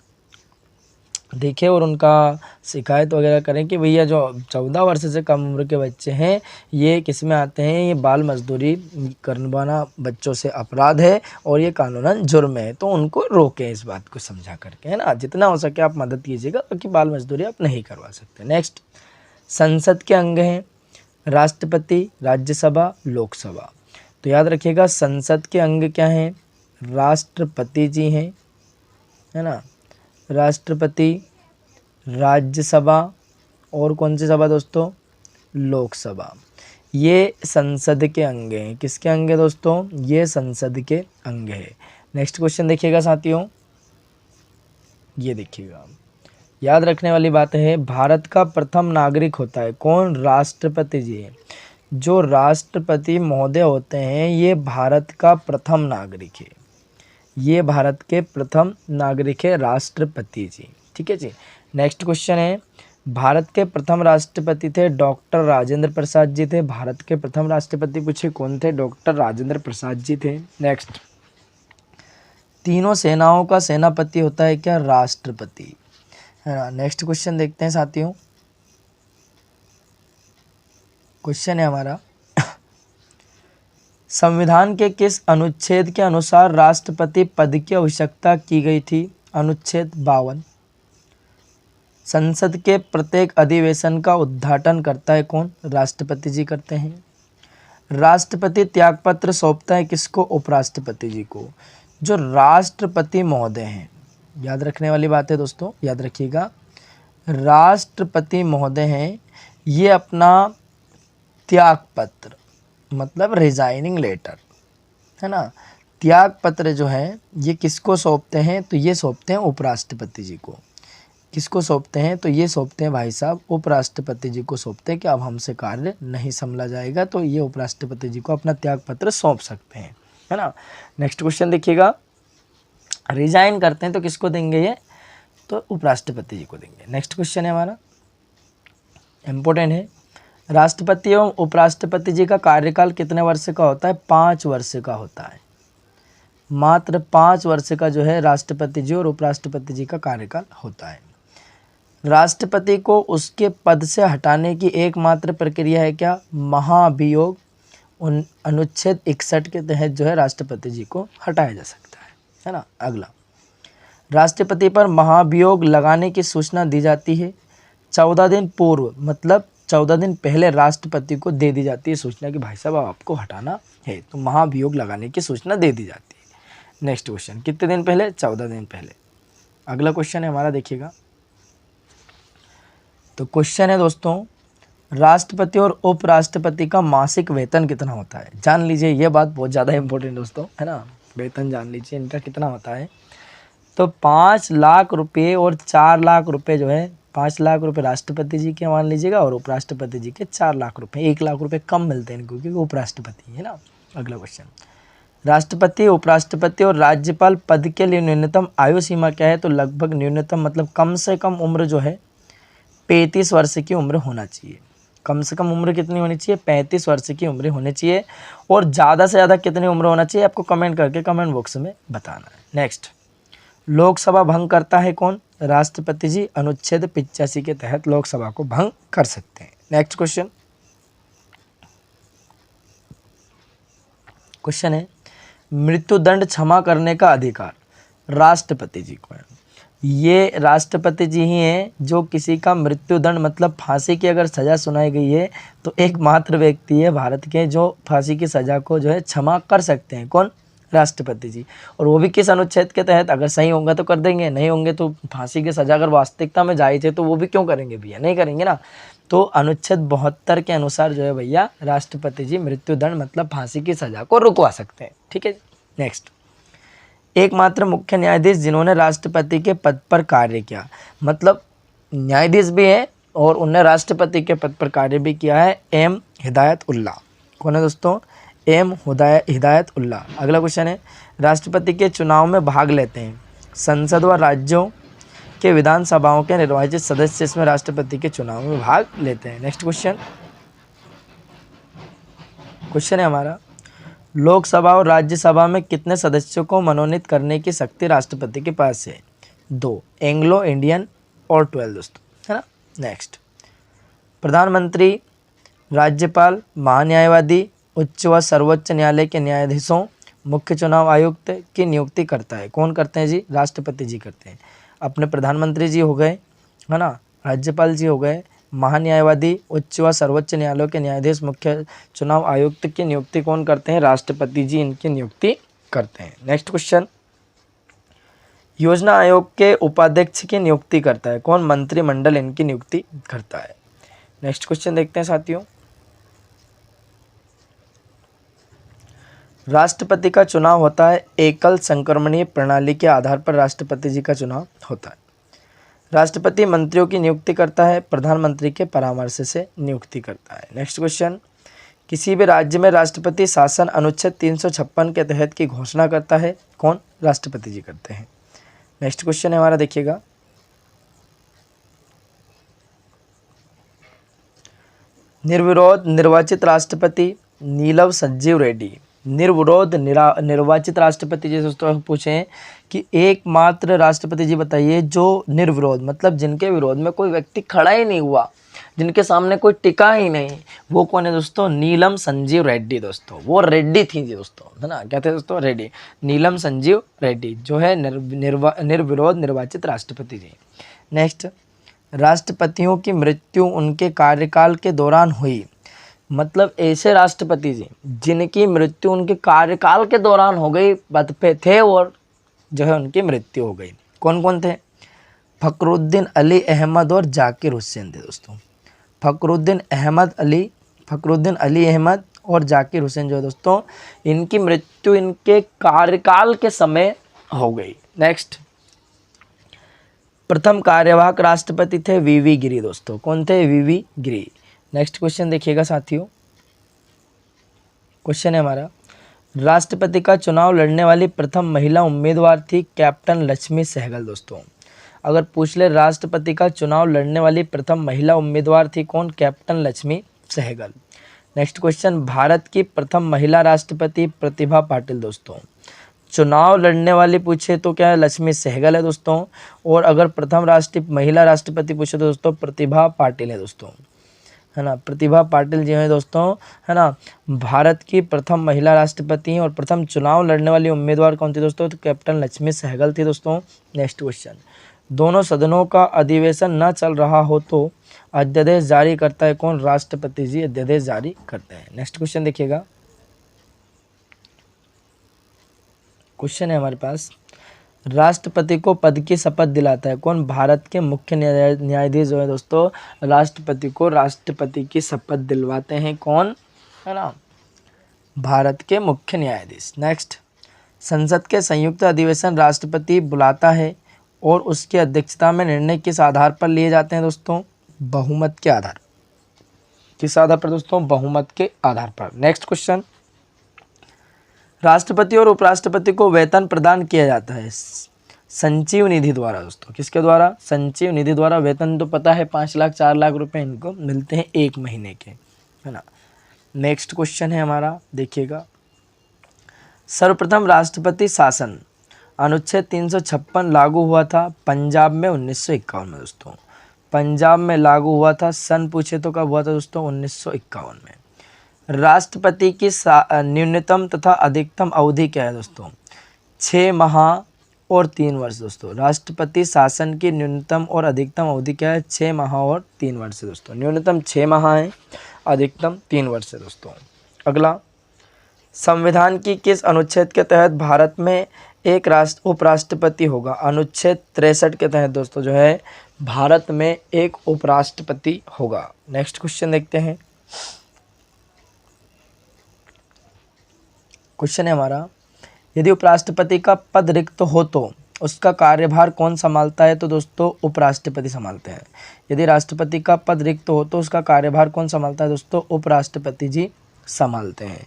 [SPEAKER 1] देखें और उनका शिकायत वगैरह करें कि भैया जो 14 वर्ष से कम उम्र के बच्चे हैं ये किस में आते हैं, ये बाल मजदूरी करवाना बच्चों से अपराध है और ये कानूनन जुर्म है, तो उनको रोकें इस बात को समझा करके, है ना। जितना हो सके आप मदद कीजिएगा क्योंकि बाल मजदूरी आप नहीं करवा सकते। नेक्स्ट, संसद के अंग हैं राष्ट्रपति, राज्यसभा, लोकसभा। तो याद रखिएगा संसद के अंग क्या हैं, राष्ट्रपति जी हैं, है ना, राष्ट्रपति, राज्यसभा और कौन सी सभा दोस्तों, लोकसभा। ये संसद के अंग हैं। किसके अंग हैं दोस्तों, ये संसद के अंग है। नेक्स्ट क्वेश्चन देखिएगा साथियों, ये देखिएगा, याद रखने वाली बात है, भारत का प्रथम नागरिक होता है कौन, राष्ट्रपति जी है। जो राष्ट्रपति महोदय होते हैं ये भारत का प्रथम नागरिक है, ये भारत के प्रथम नागरिक है राष्ट्रपति जी, ठीक है जी। नेक्स्ट क्वेश्चन है, भारत के प्रथम राष्ट्रपति थे डॉक्टर राजेंद्र प्रसाद जी थे। भारत के प्रथम राष्ट्रपति पूछे कौन थे, डॉक्टर राजेंद्र प्रसाद जी थे। नेक्स्ट, तीनों सेनाओं का सेनापति होता है क्या, राष्ट्रपति, है ना। नेक्स्ट क्वेश्चन देखते हैं साथियों। क्वेश्चन है हमारा, संविधान के किस अनुच्छेद के अनुसार राष्ट्रपति पद की आवश्यकता की गई थी, अनुच्छेद 52। संसद के प्रत्येक अधिवेशन का उद्घाटन करता है कौन, राष्ट्रपति जी करते हैं। राष्ट्रपति त्यागपत्र सौंपता है किसको, उपराष्ट्रपति जी को। जो राष्ट्रपति महोदय हैं, याद रखने वाली बात है दोस्तों, याद रखिएगा, राष्ट्रपति महोदय हैं ये अपना त्यागपत्र मतलब रिजाइनिंग लेटर, है ना, त्याग पत्र जो है ये किसको सौंपते हैं, तो ये सौंपते हैं उपराष्ट्रपति जी को। किसको सौंपते हैं, तो ये सौंपते हैं भाई साहब उपराष्ट्रपति जी को सौंपते हैं कि अब हमसे कार्य नहीं संभला जाएगा, तो ये उपराष्ट्रपति जी को अपना त्याग पत्र सौंप सकते हैं, है ना। नेक्स्ट क्वेश्चन देखिएगा, रिजाइन करते हैं तो किसको देंगे ये, तो उपराष्ट्रपति जी को देंगे। नेक्स्ट क्वेश्चन है हमारा, इम्पोर्टेंट है, राष्ट्रपति एवं उपराष्ट्रपति जी का कार्यकाल कितने वर्ष का होता है, 5 वर्ष का होता है। मात्र 5 वर्ष का जो है राष्ट्रपति जी और उपराष्ट्रपति जी का कार्यकाल होता है। राष्ट्रपति को उसके पद से हटाने की एकमात्र प्रक्रिया है क्या, महाभियोग। अनुच्छेद 61 के तहत जो है राष्ट्रपति जी को हटाया जा सकता है ना। अगला, राष्ट्रपति पर महाभियोग लगाने की सूचना दी जाती है 14 दिन पूर्व, मतलब 14 दिन पहले राष्ट्रपति को दे दी जाती है सूचना कि भाई साहब आपको हटाना है, तो महाभियोग लगाने की सूचना दे दी जाती है। नेक्स्ट क्वेश्चन, कितने दिन पहले? 14 दिन पहले। अगला क्वेश्चन है हमारा, देखिएगा। तो क्वेश्चन है दोस्तों, राष्ट्रपति और उपराष्ट्रपति का मासिक वेतन कितना होता है? जान लीजिए, ये बात बहुत ज़्यादा इंपॉर्टेंट दोस्तों, है ना। वेतन जान लीजिए इनका कितना होता है। तो 5 लाख रुपये और 4 लाख रुपये जो है, 5 लाख रुपये राष्ट्रपति जी के मान लीजिएगा और उपराष्ट्रपति जी के 4 लाख रुपये। 1 लाख रुपये कम मिलते हैं इनको, क्योंकि उपराष्ट्रपति है ना। अगला क्वेश्चन, राष्ट्रपति, उपराष्ट्रपति और राज्यपाल पद के लिए न्यूनतम आयु सीमा क्या है? तो लगभग न्यूनतम मतलब कम से कम उम्र जो है 35 वर्ष की उम्र होना चाहिए। कम से कम उम्र कितनी होनी चाहिए? 35 वर्ष की उम्र होनी चाहिए। और ज़्यादा से ज़्यादा कितनी उम्र होना चाहिए आपको कमेंट करके कमेंट बॉक्स में बताना है। नेक्स्ट, लोकसभा भंग करता है कौन? राष्ट्रपति जी अनुच्छेद 85 के तहत लोकसभा को भंग कर सकते हैं। नेक्स्ट क्वेश्चन, क्वेश्चन है, मृत्युदंड क्षमा करने का अधिकार राष्ट्रपति जी को है। ये राष्ट्रपति जी ही हैं जो किसी का मृत्युदंड मतलब फांसी की अगर सज़ा सुनाई गई है तो एकमात्र व्यक्ति है भारत के जो फांसी की सज़ा को जो है क्षमा कर सकते हैं। कौन? राष्ट्रपति जी। और वो भी किस अनुच्छेद के तहत? अगर सही होगा तो कर देंगे, नहीं होंगे तो फांसी की सज़ा अगर वास्तविकता में जायज़ है तो वो भी क्यों करेंगे भैया? नहीं करेंगे ना। तो अनुच्छेद 72 के अनुसार जो है भैया राष्ट्रपति जी मृत्युदंड मतलब फांसी की सज़ा को रुकवा सकते हैं। ठीक है। नेक्स्ट, एकमात्र मुख्य न्यायाधीश जिन्होंने राष्ट्रपति के पद पर कार्य किया, मतलब न्यायाधीश भी है और उन्होंने राष्ट्रपति के पद पर कार्य भी किया है, एम हिदायत उल्ला। कौन है दोस्तों? एम हिदायत उल्ला। अगला क्वेश्चन है, राष्ट्रपति के चुनाव में भाग लेते हैं संसद व राज्यों के विधानसभाओं के निर्वाचित सदस्य, इसमें राष्ट्रपति के चुनाव में भाग लेते हैं। नेक्स्ट क्वेश्चन, क्वेश्चन है हमारा, लोकसभा और राज्यसभा में कितने सदस्यों को मनोनीत करने की शक्ति राष्ट्रपति के पास है? 2, एंग्लो इंडियन और 12 दोस्तों, है ना। नेक्स्ट, प्रधानमंत्री, राज्यपाल, महान्यायवादी, उच्च व सर्वोच्च न्यायालय के न्यायाधीशों, मुख्य चुनाव आयुक्त की नियुक्ति करता है। कौन करते हैं जी? राष्ट्रपति जी करते हैं। अपने प्रधानमंत्री जी हो गए, है ना, राज्यपाल जी हो गए, महान्यायवादी, उच्च व सर्वोच्च न्यायालयों के न्यायाधीश, मुख्य चुनाव आयुक्त की नियुक्ति कौन करते हैं? राष्ट्रपति जी इनकी नियुक्ति करते हैं। नेक्स्ट क्वेश्चन, योजना आयोग के उपाध्यक्ष की नियुक्ति करता है कौन? मंत्रिमंडल इनकी नियुक्ति करता है। नेक्स्ट क्वेश्चन देखते हैं साथियों, राष्ट्रपति का चुनाव होता है एकल संक्रमणीय प्रणाली के आधार पर राष्ट्रपति जी का चुनाव होता है। राष्ट्रपति मंत्रियों की नियुक्ति करता है, प्रधानमंत्री के परामर्श से नियुक्ति करता है। नेक्स्ट क्वेश्चन, किसी भी राज्य में राष्ट्रपति शासन अनुच्छेद 356 के तहत की घोषणा करता है कौन? राष्ट्रपति जी करते हैं। नेक्स्ट क्वेश्चन है हमारा, देखिएगा, निर्विरोध निर्वाचित राष्ट्रपति नीलम संजीव रेड्डी। निर्विरोध निर्वाचित राष्ट्रपति जी दोस्तों पूछें कि एकमात्र राष्ट्रपति जी बताइए जो निर्विरोध मतलब जिनके विरोध में कोई व्यक्ति खड़ा ही नहीं हुआ, जिनके सामने कोई टिका ही नहीं, वो कौन है दोस्तों? नीलम संजीव रेड्डी दोस्तों। वो रेड्डी थी जी दोस्तों, है ना। क्या थे दोस्तों? रेड्डी। नीलम संजीव रेड्डी जो है निर्विरोध निर्वाचित राष्ट्रपति जी। नेक्स्ट, राष्ट्रपतियों की मृत्यु उनके कार्यकाल के दौरान हुई, मतलब ऐसे राष्ट्रपति जी जिनकी मृत्यु उनके कार्यकाल के दौरान हो गई, पद पे थे और जो है उनकी मृत्यु हो गई। कौन कौन थे? फखरुद्दीन अली अहमद और जाकिर हुसैन थे दोस्तों। फखरुद्दीन अली अहमद और जाकिर हुसैन जो है दोस्तों, इनकी मृत्यु इनके कार्यकाल के समय हो गई। नेक्स्ट, प्रथम कार्यवाहक राष्ट्रपति थे वीवी गिरी दोस्तों। कौन थे? वीवी गिरी। नेक्स्ट क्वेश्चन देखिएगा साथियों, क्वेश्चन है हमारा, राष्ट्रपति का चुनाव लड़ने वाली प्रथम महिला उम्मीदवार थी कैप्टन लक्ष्मी सहगल दोस्तों। अगर पूछ ले राष्ट्रपति का चुनाव लड़ने वाली प्रथम महिला उम्मीदवार थी कौन? Captain Lakshmi Sahgal. Next question, Bharat की प्रथम महिला राष्ट्रपति प्रतिभा पाटिल दोस्तों। चुनाव लड़ने वाली पूछे तो क्या है? लक्ष्मी सहगल है दोस्तों। और अगर प्रथम महिला राष्ट्रपति पूछे तो दोस्तों प्रतिभा पाटिल है दोस्तों, है ना। प्रतिभा पाटिल जी हैं दोस्तों, है ना, भारत की प्रथम महिला राष्ट्रपति हैं। और प्रथम चुनाव लड़ने वाली उम्मीदवार कौन थी दोस्तों? तो कैप्टन लक्ष्मी सहगल थी दोस्तों। नेक्स्ट क्वेश्चन, दोनों सदनों का अधिवेशन न चल रहा हो तो अध्यादेश जारी करता है कौन? राष्ट्रपति जी अध्यादेश जारी करते हैं। नेक्स्ट क्वेश्चन देखिएगा, क्वेश्चन है हमारे पास, राष्ट्रपति को पद की शपथ दिलाता है कौन? भारत के मुख्य न्यायाधीश जो है दोस्तों, राष्ट्रपति को राष्ट्रपति की शपथ दिलवाते हैं कौन? है ना, भारत के मुख्य न्यायाधीश। नेक्स्ट, संसद के संयुक्त अधिवेशन राष्ट्रपति बुलाता है और उसकी अध्यक्षता में निर्णय किस आधार पर लिए जाते हैं दोस्तों? बहुमत के आधार। किस आधार पर दोस्तों? बहुमत के आधार पर। नेक्स्ट क्वेश्चन, राष्ट्रपति और उपराष्ट्रपति को वेतन प्रदान किया जाता है संजीव निधि द्वारा दोस्तों। किसके द्वारा? संजीव निधि द्वारा। वेतन तो पता है 5 लाख 4 लाख रुपए इनको मिलते हैं 1 महीने के, है ना। नेक्स्ट क्वेश्चन है हमारा, देखिएगा, सर्वप्रथम राष्ट्रपति शासन अनुच्छेद 356 लागू हुआ था पंजाब में 1951 में दोस्तों। पंजाब में लागू हुआ था, सन पूछे तो कब हुआ था दोस्तों? 1951 में। राष्ट्रपति की न्यूनतम तथा अधिकतम अवधि क्या है दोस्तों? 6 माह और 3 वर्ष दोस्तों। राष्ट्रपति शासन की न्यूनतम और अधिकतम अवधि क्या है? 6 माह और 3 वर्ष है दोस्तों। न्यूनतम 6 माह है, अधिकतम 3 वर्ष है दोस्तों। अगला, संविधान की किस अनुच्छेद के तहत भारत में एक उपराष्ट्रपति होगा? अनुच्छेद 63 के तहत दोस्तों जो है भारत में एक उपराष्ट्रपति होगा। नेक्स्ट क्वेश्चन देखते हैं। क्वेश्चन है हमारा, यदि उपराष्ट्रपति का पद रिक्त हो तो उसका कार्यभार कौन संभालता है? तो दोस्तों उपराष्ट्रपति संभालते हैं। यदि राष्ट्रपति का पद रिक्त हो तो उसका कार्यभार कौन संभालता है दोस्तों? उपराष्ट्रपति जी संभालते हैं।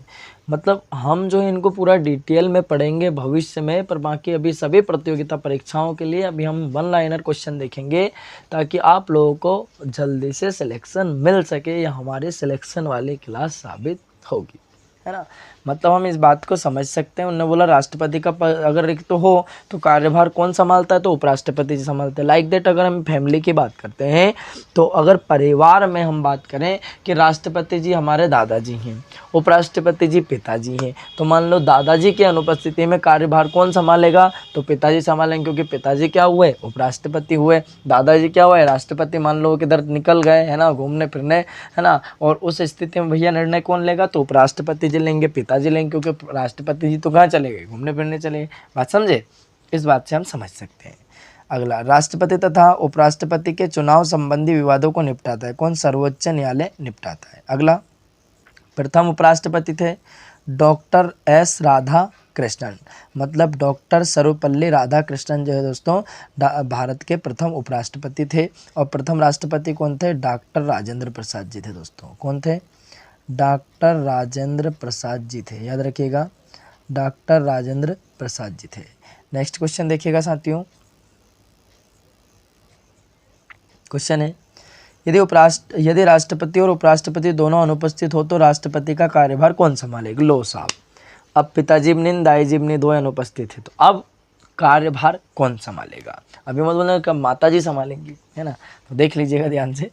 [SPEAKER 1] मतलब हम जो है इनको पूरा डिटेल में पढ़ेंगे भविष्य में, पर बाकी अभी सभी प्रतियोगिता परीक्षाओं के लिए अभी हम 1 लाइनर क्वेश्चन देखेंगे ताकि आप लोगों को जल्दी से सिलेक्शन मिल सके या हमारे सिलेक्शन वाली क्लास साबित होगी, है ना। मतलब हम इस बात को समझ सकते हैं। उन्होंने बोला राष्ट्रपति का अगर रिक्त हो तो कार्यभार कौन संभालता है? तो उपराष्ट्रपति जी संभालते हैं। लाइक दैट, अगर हम फैमिली की बात करते हैं तो अगर परिवार में हम बात करें कि राष्ट्रपति जी हमारे दादाजी हैं, उपराष्ट्रपति जी पिताजी हैं, तो मान लो दादाजी की अनुपस्थिति में कार्यभार कौन संभालेगा? तो पिताजी संभालेंगे, क्योंकि पिताजी क्या हुए? उपराष्ट्रपति हुए। दादाजी क्या हुए? राष्ट्रपति। मान लो किधर निकल गए, है ना, घूमने फिरने, है ना, और उस स्थिति में भैया निर्णय कौन लेगा? तो उपराष्ट्रपति जी लेंगे, पिताजी लेंगे, क्योंकि राष्ट्रपति जी तो कहाँ चले गए? घूमने फिरने चले गए। बात समझे? इस बात से हम समझ सकते हैं। अगला, राष्ट्रपति तथा उपराष्ट्रपति के चुनाव संबंधी विवादों को निपटाता है कौन? सर्वोच्च न्यायालय निपटाता है। अगला, प्रथम उपराष्ट्रपति थे डॉक्टर एस राधा कृष्णन। मतलब डॉक्टर सर्वपल्ली राधाकृष्णन जो है दोस्तों भारत के प्रथम उपराष्ट्रपति थे। और प्रथम राष्ट्रपति कौन थे? डॉक्टर राजेंद्र प्रसाद जी थे दोस्तों। कौन थे? डॉक्टर राजेंद्र प्रसाद जी थे, याद रखिएगा, डॉक्टर राजेंद्र प्रसाद जी थे। नेक्स्ट क्वेश्चन देखिएगा साथियों। क्वेश्चन है, यदि राष्ट्रपति और उपराष्ट्रपति दोनों अनुपस्थित हो तो राष्ट्रपति का कार्यभार कौन संभालेगा? लो साहब, अब पिताजी बनिन दाईजी बनिन दो अनुपस्थित है तो अब कार्यभार कौन संभालेगा? अभी मत बोलना कि माता जी संभालेंगी, है ना। तो देख लीजिएगा ध्यान से।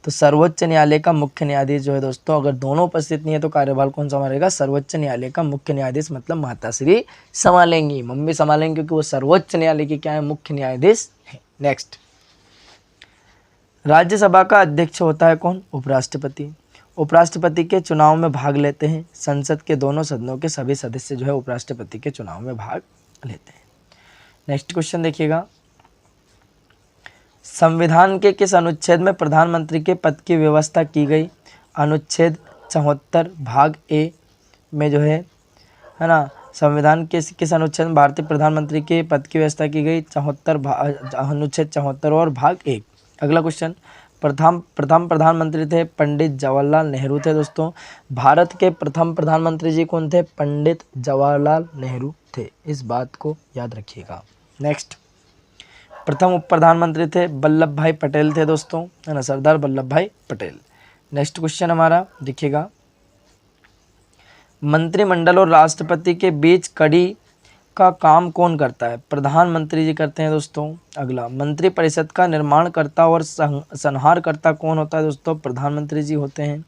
[SPEAKER 1] तो सर्वोच्च न्यायालय का मुख्य न्यायाधीश जो है दोस्तों, अगर दोनों उपस्थित नहीं है तो कार्यभार कौन संभालेगा? सर्वोच्च न्यायालय का मुख्य न्यायाधीश, मतलब माताश्री संभालेंगी, मम्मी संभालेंगी, क्योंकि वो सर्वोच्च न्यायालय की क्या है? मुख्य न्यायाधीश है। नेक्स्ट, राज्यसभा का अध्यक्ष होता है कौन? उपराष्ट्रपति। उपराष्ट्रपति के चुनाव में भाग लेते हैं संसद के दोनों सदनों के सभी सदस्य जो है उपराष्ट्रपति के चुनाव में भाग लेते हैं। नेक्स्ट क्वेश्चन देखिएगा, संविधान के किस अनुच्छेद में प्रधानमंत्री के पद की व्यवस्था की गई? अनुच्छेद 74 भाग ए में जो है ना, संविधान के किस अनुच्छेद में भारतीय प्रधानमंत्री के पद की व्यवस्था की गई? 74 अनुच्छेद 74 और भाग 1। अगला क्वेश्चन, प्रथम प्रधानमंत्री थे पंडित जवाहरलाल नेहरू थे दोस्तों। भारत के प्रथम प्रधानमंत्री जी कौन थे? पंडित जवाहरलाल नेहरू थे, इस बात को याद रखिएगा। नेक्स्ट, प्रथम उप प्रधानमंत्री थे वल्लभ भाई पटेल थे दोस्तों, है ना, सरदार वल्लभ भाई पटेल। नेक्स्ट क्वेश्चन हमारा देखिएगा, मंत्रिमंडल और राष्ट्रपति के बीच कड़ी का काम कौन करता है? प्रधानमंत्री जी करते हैं दोस्तों। अगला, मंत्रिपरिषद का निर्माणकर्ता और संहारकर्ता कौन होता है दोस्तों? प्रधानमंत्री जी होते हैं।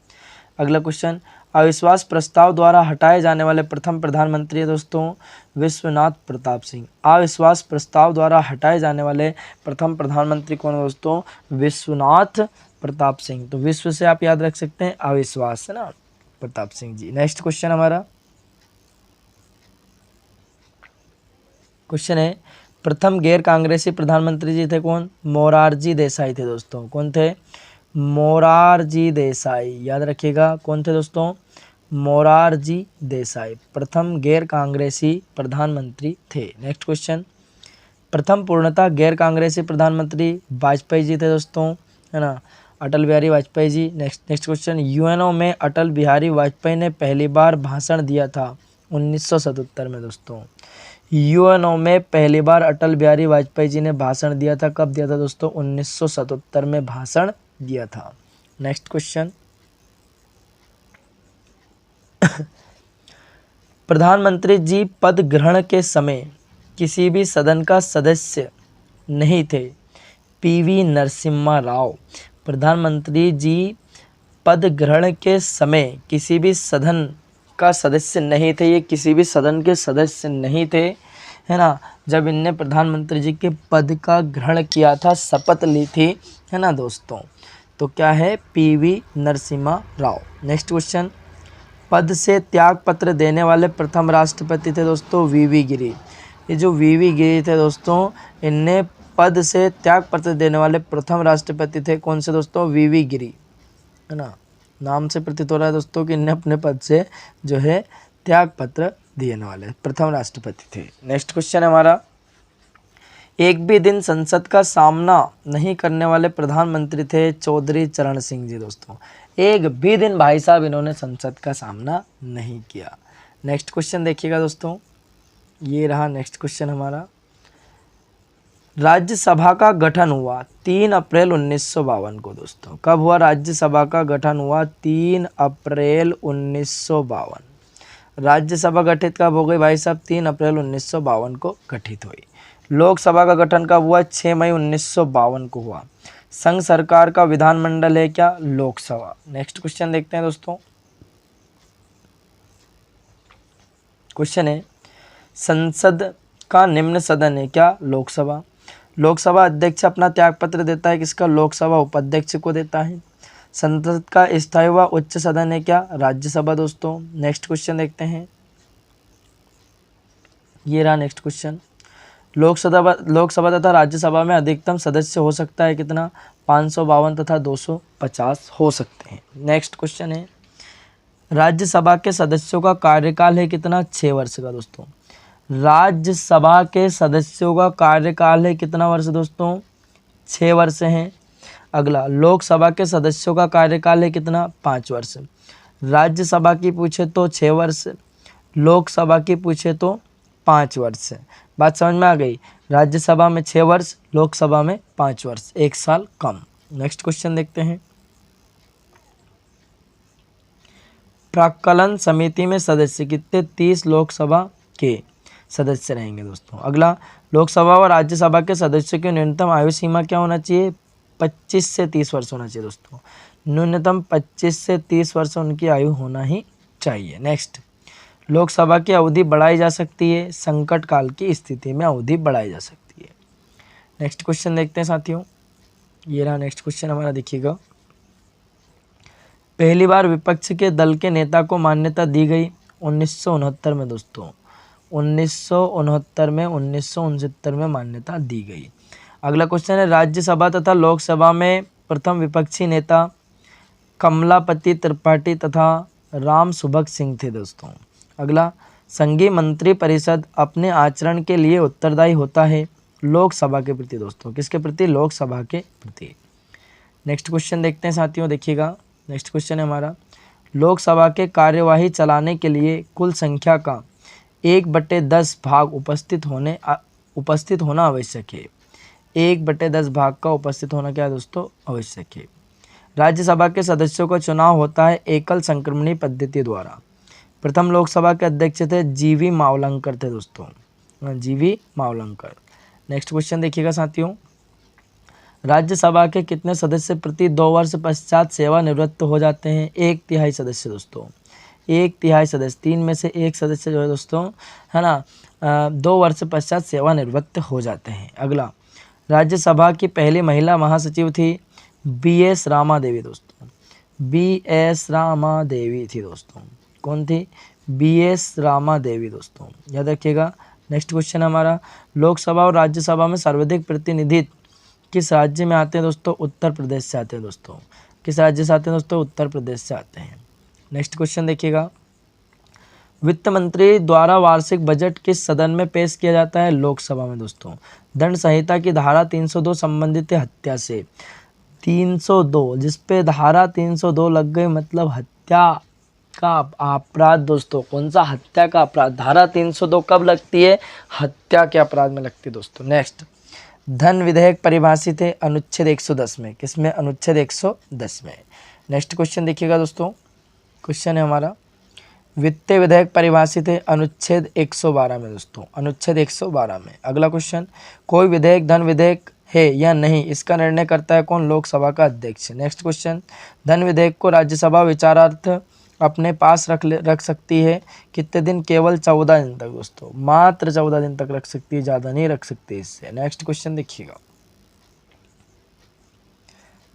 [SPEAKER 1] अगला क्वेश्चन, अविश्वास प्रस्ताव द्वारा हटाए जाने वाले प्रथम प्रधानमंत्री है दोस्तों विश्वनाथ प्रताप सिंह। अविश्वास प्रस्ताव द्वारा हटाए जाने वाले प्रथम प्रधानमंत्री कौन है दोस्तों? विश्वनाथ प्रताप सिंह। तो विश्व से आप याद रख सकते हैं अविश्वास, है ना, प्रताप सिंह जी। नेक्स्ट क्वेश्चन हमारा, क्वेश्चन है, प्रथम गैर कांग्रेसी प्रधानमंत्री जी थे कौन? मोरारजी देसाई थे दोस्तों। कौन थे? मोरारजी देसाई। याद रखिएगा कौन थे दोस्तों? मोरारजी देसाई प्रथम गैर कांग्रेसी प्रधानमंत्री थे। नेक्स्ट क्वेश्चन, प्रथम पूर्णतः गैर कांग्रेसी प्रधानमंत्री वाजपेयी जी थे दोस्तों, है ना, Atal Bihari Vajpayee ji. Next question, UNO में अटल बिहारी वाजपेयी ने पहली बार भाषण दिया था 1977 में दोस्तों। यूएनओ में पहली बार अटल बिहारी वाजपेयी जी ने भाषण दिया था। कब दिया था दोस्तों? 1977 में भाषण दिया था। नेक्स्ट क्वेश्चन, प्रधानमंत्री जी पद ग्रहण के समय किसी भी सदन का सदस्य नहीं थे। पीवी नरसिम्हा राव। प्रधानमंत्री जी पद ग्रहण के समय किसी भी सदन का सदस्य नहीं थे। ये किसी भी सदन के सदस्य नहीं थे, है ना, जब इनने प्रधानमंत्री जी के पद का ग्रहण किया था, शपथ ली थी, है ना दोस्तों। तो क्या है? PV Narasimha Rao. Next question, पद से त्याग पत्र देने वाले प्रथम राष्ट्रपति थे दोस्तों वीवी गिरी। ये जो वीवी गिरी थे दोस्तों, इनने पद से त्याग पत्र देने वाले प्रथम राष्ट्रपति थे। कौन से दोस्तों? वीवी गिरी, है ना। नाम से प्रतीत हो रहा है दोस्तों कि इनने अपने पद से जो है त्याग पत्र देने वाले प्रथम राष्ट्रपति थे। नेक्स्ट क्वेश्चन है हमारा, एक भी दिन संसद का सामना नहीं करने वाले प्रधानमंत्री थे चौधरी चरण सिंह जी दोस्तों। एक भी दिन भाई साहब इन्होंने संसद का सामना नहीं किया। नेक्स्ट क्वेश्चन देखिएगा दोस्तों, ये रहा नेक्स्ट क्वेश्चन हमारा, राज्यसभा का गठन हुआ 3 अप्रैल 1952 को दोस्तों। कब हुआ राज्यसभा का गठन? हुआ 3 अप्रैल 1952। राज्यसभा गठित कब हो गई भाई साहब? 3 अप्रैल 1952 को गठित हुई। लोकसभा का गठन कब हुआ? 6 मई 1952 को हुआ। संघ सरकार का विधानमंडल है क्या? लोकसभा। नेक्स्ट क्वेश्चन देखते हैं दोस्तों, क्वेश्चन है, संसद का निम्न सदन है क्या? लोकसभा। लोकसभा अध्यक्ष अपना त्यागपत्र देता है किसका? लोकसभा उपाध्यक्ष को देता है। संसद का स्थायी व उच्च सदन है क्या? राज्यसभा दोस्तों। नेक्स्ट क्वेश्चन देखते हैं, ये रहा नेक्स्ट क्वेश्चन, लोकसभा तथा राज्यसभा में अधिकतम सदस्य हो सकता है कितना? 552 तथा 250 हो सकते हैं। नेक्स्ट क्वेश्चन है, राज्यसभा के सदस्यों का कार्यकाल है कितना? 6 वर्ष का दोस्तों। राज्यसभा के सदस्यों का कार्यकाल है कितना वर्ष दोस्तों? 6 वर्ष हैं। अगला, लोकसभा के सदस्यों का कार्यकाल है कितना? 5 वर्ष। राज्यसभा की पूछे तो 6 वर्ष, लोकसभा की पूछे तो 5 वर्ष। बात समझ में आ गई? राज्यसभा में 6 वर्ष, लोकसभा में 5 वर्ष, 1 साल कम। नेक्स्ट क्वेश्चन देखते हैं, प्राक्कलन समिति में सदस्य कितने? 30 लोकसभा के सदस्य रहेंगे दोस्तों। अगला, लोकसभा और राज्यसभा के सदस्यों की न्यूनतम आयु सीमा क्या होना चाहिए? 25 से 30 वर्ष होना चाहिए दोस्तों। न्यूनतम 25 से 30 वर्ष उनकी आयु होना ही चाहिए। नेक्स्ट, लोकसभा की अवधि बढ़ाई जा सकती है, संकट काल की स्थिति में अवधि बढ़ाई जा सकती है। नेक्स्ट क्वेश्चन देखते हैं साथियों, ये रहा नेक्स्ट क्वेश्चन हमारा, देखिएगा, पहली बार विपक्ष के दल के नेता को मान्यता दी गई 1969 में दोस्तों। 1969 में, 1969 में मान्यता दी गई। अगला क्वेश्चन है, राज्यसभा तथा लोकसभा में प्रथम विपक्षी नेता कमलापति त्रिपाठी तथा राम सुभग सिंह थे दोस्तों। अगला, संघीय मंत्री परिषद अपने आचरण के लिए उत्तरदायी होता है लोकसभा के प्रति दोस्तों। किसके प्रति? लोकसभा के प्रति। नेक्स्ट क्वेश्चन देखते हैं साथियों, देखिएगा, नेक्स्ट क्वेश्चन है हमारा, लोकसभा के कार्यवाही चलाने के लिए कुल संख्या का 1/10 भाग उपस्थित होना आवश्यक है। 1/10 भाग का उपस्थित होना क्या है दोस्तों? आवश्यक है। राज्यसभा के सदस्यों का चुनाव होता है एकल संक्रमणी पद्धति द्वारा। प्रथम लोकसभा के अध्यक्ष थे जीवी मावलंकर थे दोस्तों, जीवी मावलंकर। नेक्स्ट क्वेश्चन देखिएगा साथियों, राज्यसभा के कितने सदस्य प्रति 2 वर्ष पश्चात सेवानिवृत्त हो जाते हैं? 1/3 सदस्य दोस्तों, 1/3 सदस्य, 3 में से 1 सदस्य जो है दोस्तों, है ना, 2 वर्ष पश्चात सेवानिवृत्त हो जाते हैं। अगला, राज्यसभा की पहली महिला महासचिव थी BS रामा देवी दोस्तों। BS रामा देवी थी दोस्तों। कौन थी? BS रामा देवी दोस्तों, याद रखिएगा, नेक्स्ट क्वेश्चन हमारा, लोकसभा और राज्यसभा में सर्वाधिक प्रतिनिधित्व किस राज्य में आते हैं दोस्तों? उत्तर प्रदेश से आते हैं दोस्तों। किस राज्य से आते हैं दोस्तों? उत्तर प्रदेश से आते हैं। नेक्स्ट क्वेश्चन देखिएगा, वित्त मंत्री द्वारा वार्षिक बजट किस सदन में पेश किया जाता है? लोकसभा में दोस्तों। दंड संहिता की धारा 302 संबंधित है हत्या से। 302, जिसपे धारा 302 लग गई मतलब हत्या का अपराध दोस्तों। कौन सा? हत्या का अपराध। धारा 302 कब लगती है? हत्या के अपराध में लगती है दोस्तों। नेक्स्ट, धन विधेयक परिभाषित है अनुच्छेद 110 में। किसमें? अनुच्छेद 110 में। नेक्स्ट क्वेश्चन देखिएगा दोस्तों, क्वेश्चन है हमारा, वित्तीय विधेयक परिभाषित है अनुच्छेद 112 में दोस्तों। अनुच्छेद 112 में। अगला क्वेश्चन, कोई विधेयक धन विधेयक है या नहीं, इसका निर्णय करता है कौन? लोकसभा का अध्यक्ष। नेक्स्ट क्वेश्चन, धन विधेयक को राज्यसभा विचारार्थ अपने पास रख सकती है कितने दिन? केवल 14 दिन तक दोस्तों। मात्र 14 दिन तक रख सकती है, ज़्यादा नहीं रख सकती इससे। नेक्स्ट क्वेश्चन देखिएगा,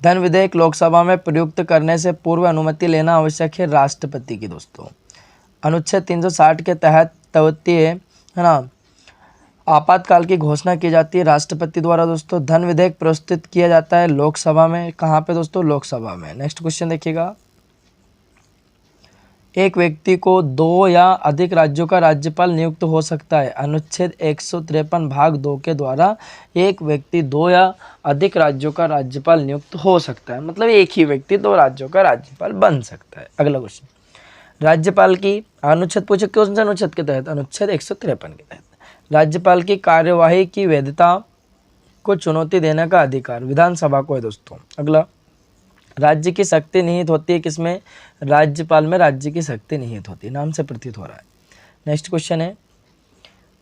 [SPEAKER 1] धन विधेयक लोकसभा में प्रयुक्त करने से पूर्व अनुमति लेना आवश्यक है राष्ट्रपति की दोस्तों। अनुच्छेद 360 के तहत तवतीय है ना आपातकाल की घोषणा की जाती है राष्ट्रपति द्वारा दोस्तों। धन विधेयक प्रस्तुत किया जाता है लोकसभा में। कहाँ पे दोस्तों? लोकसभा में। नेक्स्ट क्वेश्चन देखिएगा, एक व्यक्ति को 2 या अधिक राज्यों का राज्यपाल नियुक्त हो सकता है। अनुच्छेद 153 भाग 2 के द्वारा एक व्यक्ति 2 या अधिक राज्यों का राज्यपाल नियुक्त हो सकता है, मतलब एक ही व्यक्ति 2 राज्यों का राज्यपाल बन सकता है। अगला क्वेश्चन, राज्यपाल की अनुच्छेद पूछे कौन से अनुच्छेद के तहत? अनुच्छेद 153 के तहत। राज्यपाल की कार्यवाही की वैधता को चुनौती देने का अधिकार विधानसभा को है दोस्तों। अगला, राज्य की शक्ति निहित होती है किसमें? राज्यपाल में राज्य की शक्ति निहित होती है, नाम से प्रतीत हो रहा है। नेक्स्ट क्वेश्चन है,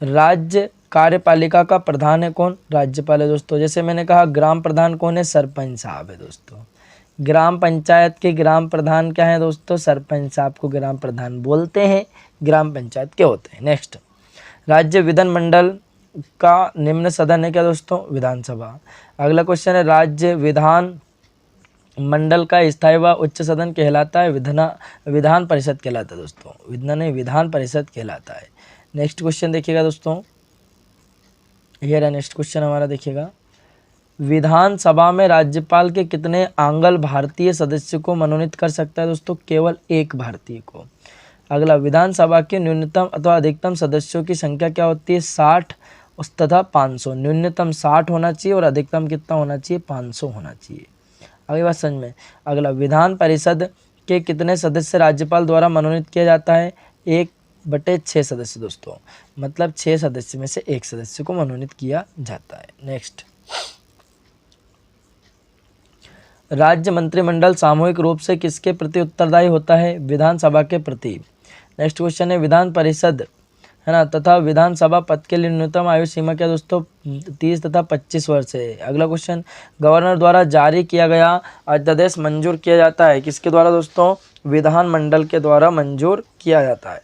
[SPEAKER 1] राज्य कार्यपालिका का प्रधान है कौन? राज्यपाल है दोस्तों। जैसे मैंने कहा ग्राम प्रधान कौन है? सरपंच साहब है दोस्तों। ग्राम पंचायत के ग्राम प्रधान क्या है दोस्तों? सरपंच साहब को ग्राम प्रधान बोलते हैं, ग्राम पंचायत के होते हैं। नेक्स्ट, राज्य विधानमंडल का निम्न सदन है क्या दोस्तों? विधानसभा। अगला क्वेश्चन है, राज्य विधान मंडल का स्थायी व उच्च सदन कहलाता है? विधान परिषद कहलाता है दोस्तों। विधान परिषद कहलाता है। नेक्स्ट क्वेश्चन देखिएगा दोस्तों, ये रहा नेक्स्ट क्वेश्चन हमारा देखिएगा, विधानसभा में राज्यपाल के कितने आंगल भारतीय सदस्य को मनोनीत कर सकता है दोस्तों? केवल एक भारतीय को। अगला, विधानसभा के न्यूनतम अथवा अधिकतम सदस्यों की संख्या क्या होती है? 60 तथा 500। न्यूनतम 60 होना चाहिए और अधिकतम कितना होना चाहिए? 500 होना चाहिए। अगली बात समझ में। अगला, विधान परिषद के कितने सदस्य राज्यपाल द्वारा मनोनीत किया जाता है? 1/6 सदस्य दोस्तों, मतलब 6 सदस्य में से 1 सदस्य को मनोनीत किया जाता है। नेक्स्ट, राज्य मंत्रिमंडल सामूहिक रूप से किसके प्रति उत्तरदायी होता है? विधानसभा के प्रति। नेक्स्ट क्वेश्चन है, विधान परिषद है ना तथा विधानसभा पद के लिए न्यूनतम आयु सीमा क्या दोस्तों? 30 तथा 25 वर्ष है। अगला क्वेश्चन, गवर्नर द्वारा जारी किया गया अध्यादेश मंजूर किया जाता है किसके द्वारा दोस्तों? विधानमंडल के द्वारा मंजूर किया जाता है।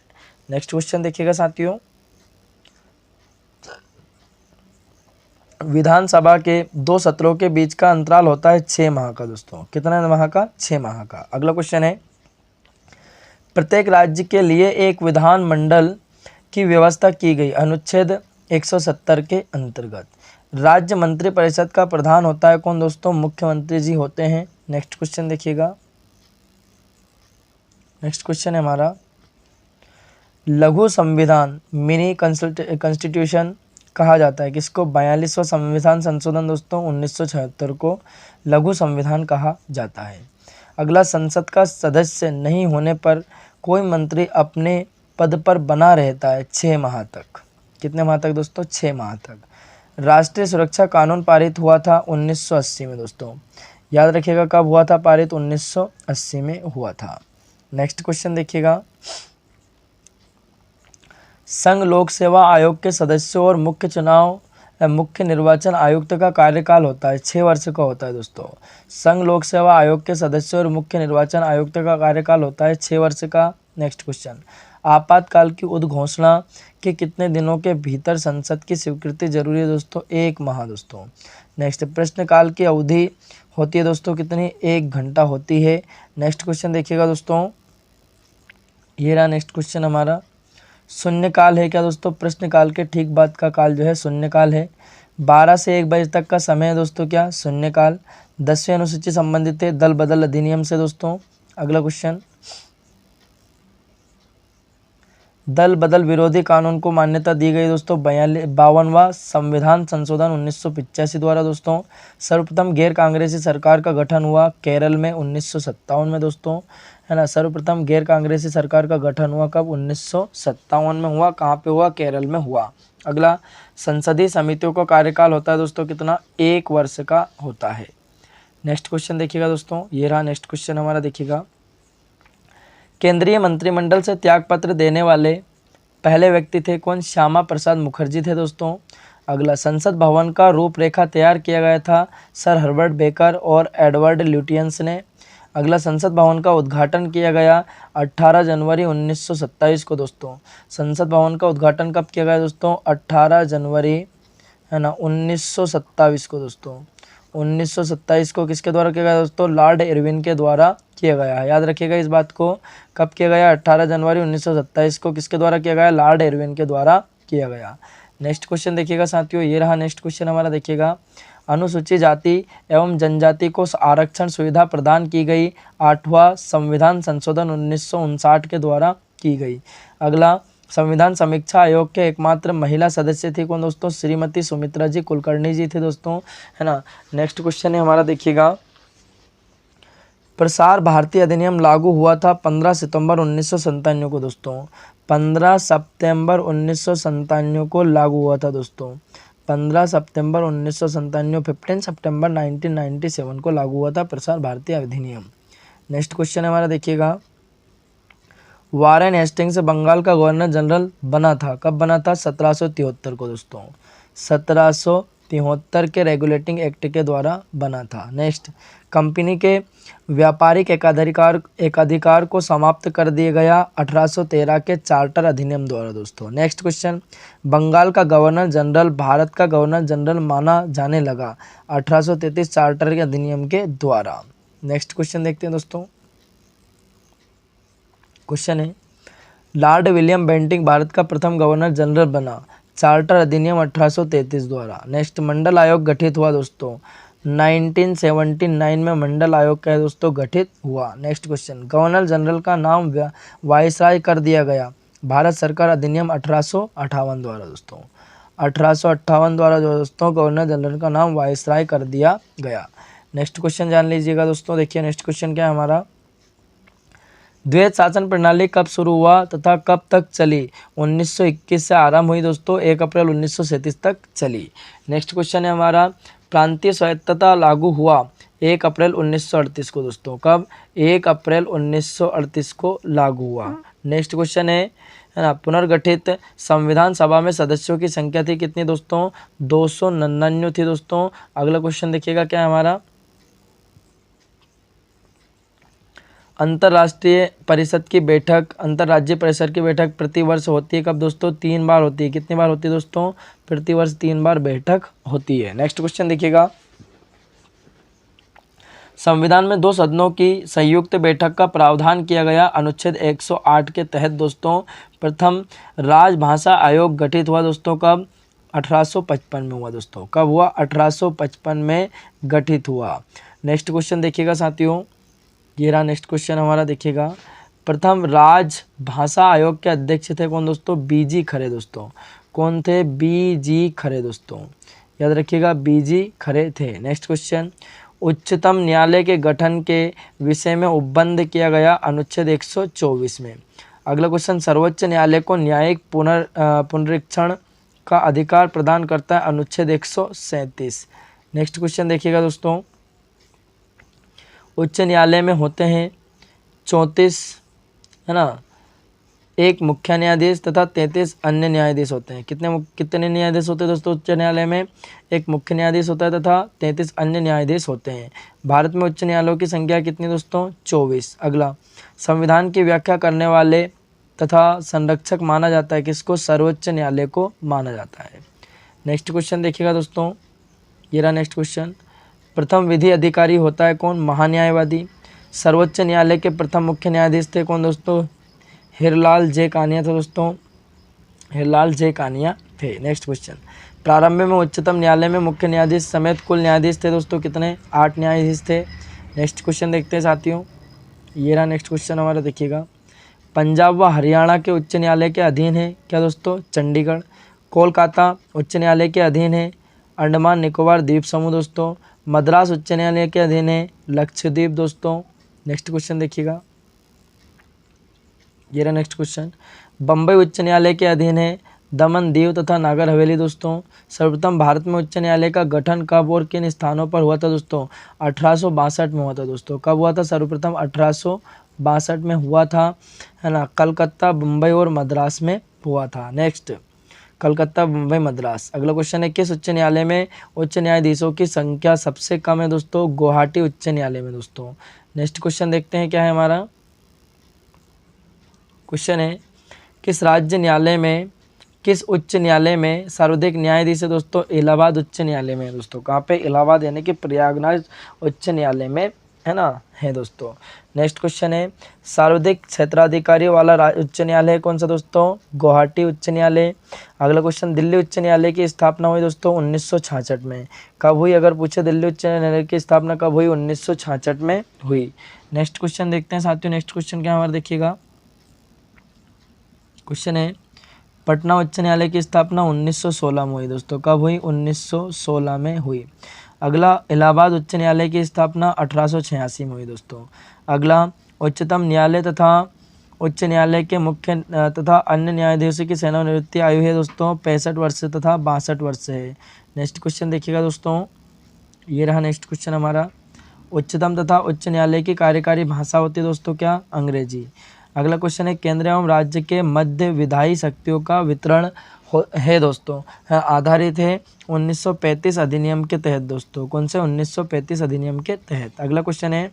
[SPEAKER 1] नेक्स्ट क्वेश्चन देखिएगा साथियों, विधानसभा के 2 सत्रों के बीच का अंतराल होता है 6 माह का दोस्तों। कितना माह का? 6 माह का। अगला क्वेश्चन है, प्रत्येक राज्य के लिए एक विधानमंडल की व्यवस्था की गई अनुच्छेद 170 के अंतर्गत। राज्य मंत्रिपरिषद का प्रधान होता है कौन दोस्तों? मुख्यमंत्री जी होते हैं। नेक्स्ट क्वेश्चन देखिएगा, नेक्स्ट क्वेश्चन है हमारा, लघु संविधान मिनी कॉन्स्टिट्यूशन कहा जाता है किसको? 42वां संविधान संशोधन दोस्तों 1976 को लघु संविधान कहा जाता है। अगला, संसद का सदस्य नहीं होने पर कोई मंत्री अपने पद पर बना रहता है 6 माह तक। कितने माह तक दोस्तों? 6 माह तक। राष्ट्रीय सुरक्षा कानून पारित हुआ था 1980 में दोस्तों। याद रखिएगा कब हुआ था पारित? 1980 में हुआ था। नेक्स्ट क्वेश्चन देखिएगा, संघ लोक सेवा आयोग के सदस्यों और मुख्य निर्वाचन आयुक्त का कार्यकाल होता है 6 वर्ष का होता है दोस्तों। संघ लोक सेवा आयोग के सदस्यों और मुख्य निर्वाचन आयुक्त का कार्यकाल होता है 6 वर्ष का। नेक्स्ट क्वेश्चन, आपातकाल की उद्घोषणा के कितने दिनों के भीतर संसद की स्वीकृति जरूरी है दोस्तों? 1 माह दोस्तों। नेक्स्ट, प्रश्नकाल की अवधि होती है दोस्तों कितनी? 1 घंटा होती है। नेक्स्ट क्वेश्चन देखिएगा दोस्तों, ये रहा नेक्स्ट क्वेश्चन हमारा, शून्यकाल है क्या दोस्तों? प्रश्नकाल के ठीक बाद का काल जो है शून्यकाल है। 12 से 1 बजे तक का समय है दोस्तों क्या? शून्यकाल। 10वीं अनुसूची संबंधित है दल बदल अधिनियम से दोस्तों। अगला क्वेश्चन, दल बदल विरोधी कानून को मान्यता दी गई दोस्तों 52वां संविधान संशोधन 1985 द्वारा दोस्तों। सर्वप्रथम गैर कांग्रेसी सरकार का गठन हुआ केरल में 1957 में दोस्तों, है ना। सर्वप्रथम गैर कांग्रेसी सरकार का गठन हुआ कब? 1957 में हुआ। कहाँ पे हुआ? केरल में हुआ। अगला, संसदीय समितियों का कार्यकाल होता है दोस्तों कितना? 1 वर्ष का होता है। नेक्स्ट क्वेश्चन देखिएगा दोस्तों, ये रहा नेक्स्ट क्वेश्चन हमारा, देखिएगा। केंद्रीय मंत्रिमंडल से त्यागपत्र देने वाले पहले व्यक्ति थे कौन? श्यामा प्रसाद मुखर्जी थे दोस्तों। अगला, संसद भवन का रूपरेखा तैयार किया गया था सर हर्बर्ट बेकर और एडवर्ड ल्यूटियंस ने। अगला, संसद भवन का उद्घाटन किया गया 18 जनवरी 1927 को दोस्तों। संसद भवन का उद्घाटन कब किया गया दोस्तों? 18 जनवरी, है ना, 1927 को दोस्तों। 1927 को किसके द्वारा किया गया दोस्तों? लॉर्ड इरविन के द्वारा किया गया है। याद रखिएगा इस बात को, कब किया गया? 18 जनवरी 1927 को किसके द्वारा किया गया? लॉर्ड इरविन के द्वारा किया गया। नेक्स्ट क्वेश्चन देखिएगा साथियों, ये रहा नेक्स्ट क्वेश्चन हमारा, देखिएगा। अनुसूचित जाति एवं जनजाति को आरक्षण सुविधा प्रदान की गई 8वां संविधान संशोधन 1959 के द्वारा की गई। अगला, संविधान समीक्षा आयोग के एकमात्र महिला सदस्य थी कौन दोस्तों? श्रीमती सुमित्रा जी कुलकर्णी जी थे दोस्तों, है ना। नेक्स्ट क्वेश्चन है हमारा, देखिएगा। प्रसार भारती अधिनियम लागू हुआ था 15 सितंबर 1997 को दोस्तों। 15 सितंबर 1997 को लागू हुआ था दोस्तों। 15 सितंबर 1997, 15 सितंबर 1997 को लागू हुआ था प्रसार भारती अधिनियम। नेक्स्ट क्वेश्चन हमारा, देखिएगा। वारेन हेस्टिंग्स बंगाल का गवर्नर जनरल बना था, कब बना था? 1773 को दोस्तों। 1773 के रेगुलेटिंग एक्ट के द्वारा बना था। नेक्स्ट, कंपनी के व्यापारिक एकाधिकार को समाप्त कर दिया गया 1813 के चार्टर अधिनियम द्वारा दोस्तों। नेक्स्ट क्वेश्चन, बंगाल का गवर्नर जनरल भारत का गवर्नर जनरल माना जाने लगा 1833 चार्टर के अधिनियम के द्वारा। नेक्स्ट क्वेश्चन देखते हैं दोस्तों। क्वेश्चन है, लॉर्ड विलियम बेंटिंक भारत का प्रथम गवर्नर जनरल बना चार्टर अधिनियम 1833 द्वारा। नेक्स्ट, मंडल आयोग गठित हुआ दोस्तों 1979 में मंडल आयोग क्या है दोस्तों? गठित हुआ। नेक्स्ट क्वेश्चन, गवर्नर जनरल का नाम वायसराय कर दिया गया भारत सरकार अधिनियम 1858 द्वारा दोस्तों। 1858 द्वारा जो दोस्तों गवर्नर जनरल का नाम वायसराय कर दिया गया। नेक्स्ट क्वेश्चन जान लीजिएगा दोस्तों, देखिए नेक्स्ट क्वेश्चन क्या है हमारा। द्वैत शासन प्रणाली कब शुरू हुआ तथा कब तक चली? 1921 से आरंभ हुई दोस्तों, 1 अप्रैल 1937 तक चली। नेक्स्ट क्वेश्चन है हमारा, प्रांतीय स्वायत्तता लागू हुआ 1 अप्रैल 1938 को दोस्तों। कब? 1 अप्रैल 1938 को लागू हुआ। नेक्स्ट क्वेश्चन है ना, पुनर्गठित संविधान सभा में सदस्यों की संख्या थी कितनी दोस्तों? 299 थी दोस्तों। अगला क्वेश्चन देखिएगा क्या है हमारा, अंतर्राष्ट्रीय परिषद की बैठक, अंतर्राज्यीय परिषद की बैठक प्रतिवर्ष होती है कब दोस्तों? 3 बार होती है। कितनी बार होती है दोस्तों? प्रतिवर्ष 3 बार बैठक होती है। नेक्स्ट क्वेश्चन देखिएगा, संविधान में 2 सदनों की संयुक्त बैठक का प्रावधान किया गया अनुच्छेद 108 के तहत दोस्तों। प्रथम राजभाषा आयोग गठित हुआ दोस्तों कब? 1855 में हुआ दोस्तों। कब हुआ? 1855 में गठित हुआ। नेक्स्ट क्वेश्चन देखिएगा साथियों, ये रहा नेक्स्ट क्वेश्चन हमारा, देखिएगा। प्रथम राजभाषा आयोग के अध्यक्ष थे कौन दोस्तों? बीजी खरे दोस्तों। कौन थे? बीजी खरे दोस्तों, याद रखिएगा बीजी खरे थे। नेक्स्ट क्वेश्चन, उच्चतम न्यायालय के गठन के विषय में उपबंध किया गया अनुच्छेद 124 में। अगला क्वेश्चन, सर्वोच्च न्यायालय को न्यायिक पुनरीक्षण का अधिकार प्रदान करता है अनुच्छेद 137। नेक्स्ट क्वेश्चन देखिएगा दोस्तों, उच्च न्यायालय में होते हैं 34, है ना, एक मुख्य न्यायाधीश तथा 33 अन्य न्यायाधीश होते हैं। कितने न्यायाधीश होते हैं दोस्तों उच्च न्यायालय में? एक मुख्य न्यायाधीश होता है तथा 33 अन्य न्यायाधीश होते हैं। भारत में उच्च न्यायालयों की संख्या कितनी दोस्तों? 24। अगला, संविधान की व्याख्या करने वाले तथा संरक्षक माना जाता है किसको? सर्वोच्च न्यायालय को माना जाता है। नेक्स्ट क्वेश्चन देखिएगा दोस्तों, ये रहा नेक्स्ट क्वेश्चन, प्रथम विधि अधिकारी होता है कौन? महान्यायवादी। सर्वोच्च न्यायालय के प्रथम मुख्य न्यायाधीश थे कौन दोस्तों? हिरलाल जे कानिया थे दोस्तों। हिरलाल जे कानिया थे। नेक्स्ट क्वेश्चन, प्रारंभ में उच्चतम न्यायालय में मुख्य न्यायाधीश समेत कुल न्यायाधीश थे दोस्तों कितने? 8 न्यायाधीश थे। नेक्स्ट क्वेश्चन देखते हैं साथियों, ये रहा नेक्स्ट क्वेश्चन हमारा, देखिएगा। पंजाब व हरियाणा के उच्च न्यायालय के अधीन है क्या दोस्तों? चंडीगढ़। कोलकाता उच्च न्यायालय के अधीन है अंडमान निकोबार द्वीप समूह दोस्तों। मद्रास उच्च न्यायालय के अधीन है लक्षद्वीप दोस्तों। नेक्स्ट क्वेश्चन देखिएगा, ये रहा नेक्स्ट क्वेश्चन, बम्बई उच्च न्यायालय के अधीन है दमन दीव तथा नागर हवेली दोस्तों। सर्वप्रथम भारत में उच्च न्यायालय का गठन कब और किन स्थानों पर हुआ था दोस्तों? 1862 में हुआ था दोस्तों। कब हुआ था? सर्वप्रथम 1862 में हुआ था, है ना। कलकत्ता, मुंबई और मद्रास में हुआ था। नेक्स्ट, कलकत्ता, मुंबई, मद्रास। अगला क्वेश्चन है, किस उच्च न्यायालय में उच्च न्यायाधीशों की संख्या सबसे कम है दोस्तों? गुवाहाटी उच्च न्यायालय में दोस्तों। नेक्स्ट क्वेश्चन देखते हैं क्या है हमारा क्वेश्चन है, किस राज्य न्यायालय में, किस उच्च न्यायालय में सर्वाधिक न्यायाधीश है दोस्तों? इलाहाबाद उच्च न्यायालय में दोस्तों। कहाँ पे? इलाहाबाद यानी कि प्रयागराज उच्च न्यायालय में, है ना, है दोस्तों। नेक्स्ट क्वेश्चन है, सर्वाधिक क्षेत्राधिकारी वाला उच्च न्यायालय कौन सा दोस्तों? गुवाहाटी उच्च न्यायालय। अगला क्वेश्चन, दिल्ली उच्च न्यायालय की स्थापना हुई दोस्तों 1966 में। कब हुई? अगर पूछे दिल्ली उच्च न्यायालय की स्थापना कब हुई? 1966 में हुई। नेक्स्ट क्वेश्चन देखते हैं साथियों, नेक्स्ट क्वेश्चन क्या हमारा देखिएगा, क्वेश्चन है, पटना उच्च न्यायालय की स्थापना 1916 में हुई दोस्तों। कब हुई? 1916 में हुई। अगला, इलाहाबाद उच्च न्यायालय की स्थापना 1886 में हुई दोस्तों। अगला, उच्चतम न्यायालय तथा उच्च न्यायालय के मुख्य तथा अन्य न्यायाधीशों की सेवानिवृत्ति आयु है दोस्तों 65 वर्ष तथा 62 वर्ष है। नेक्स्ट क्वेश्चन देखिएगा दोस्तों, ये रहा नेक्स्ट क्वेश्चन हमारा, उच्चतम तथा उच्च न्यायालय की कार्यकारी भाषा होती है दोस्तों क्या? अंग्रेजी। अगला क्वेश्चन है, केंद्र एवं राज्य के मध्य विधायी शक्तियों का वितरण है दोस्तों, आधारित है 1935 अधिनियम के तहत दोस्तों। कौन से? 1935 अधिनियम के तहत। अगला क्वेश्चन है,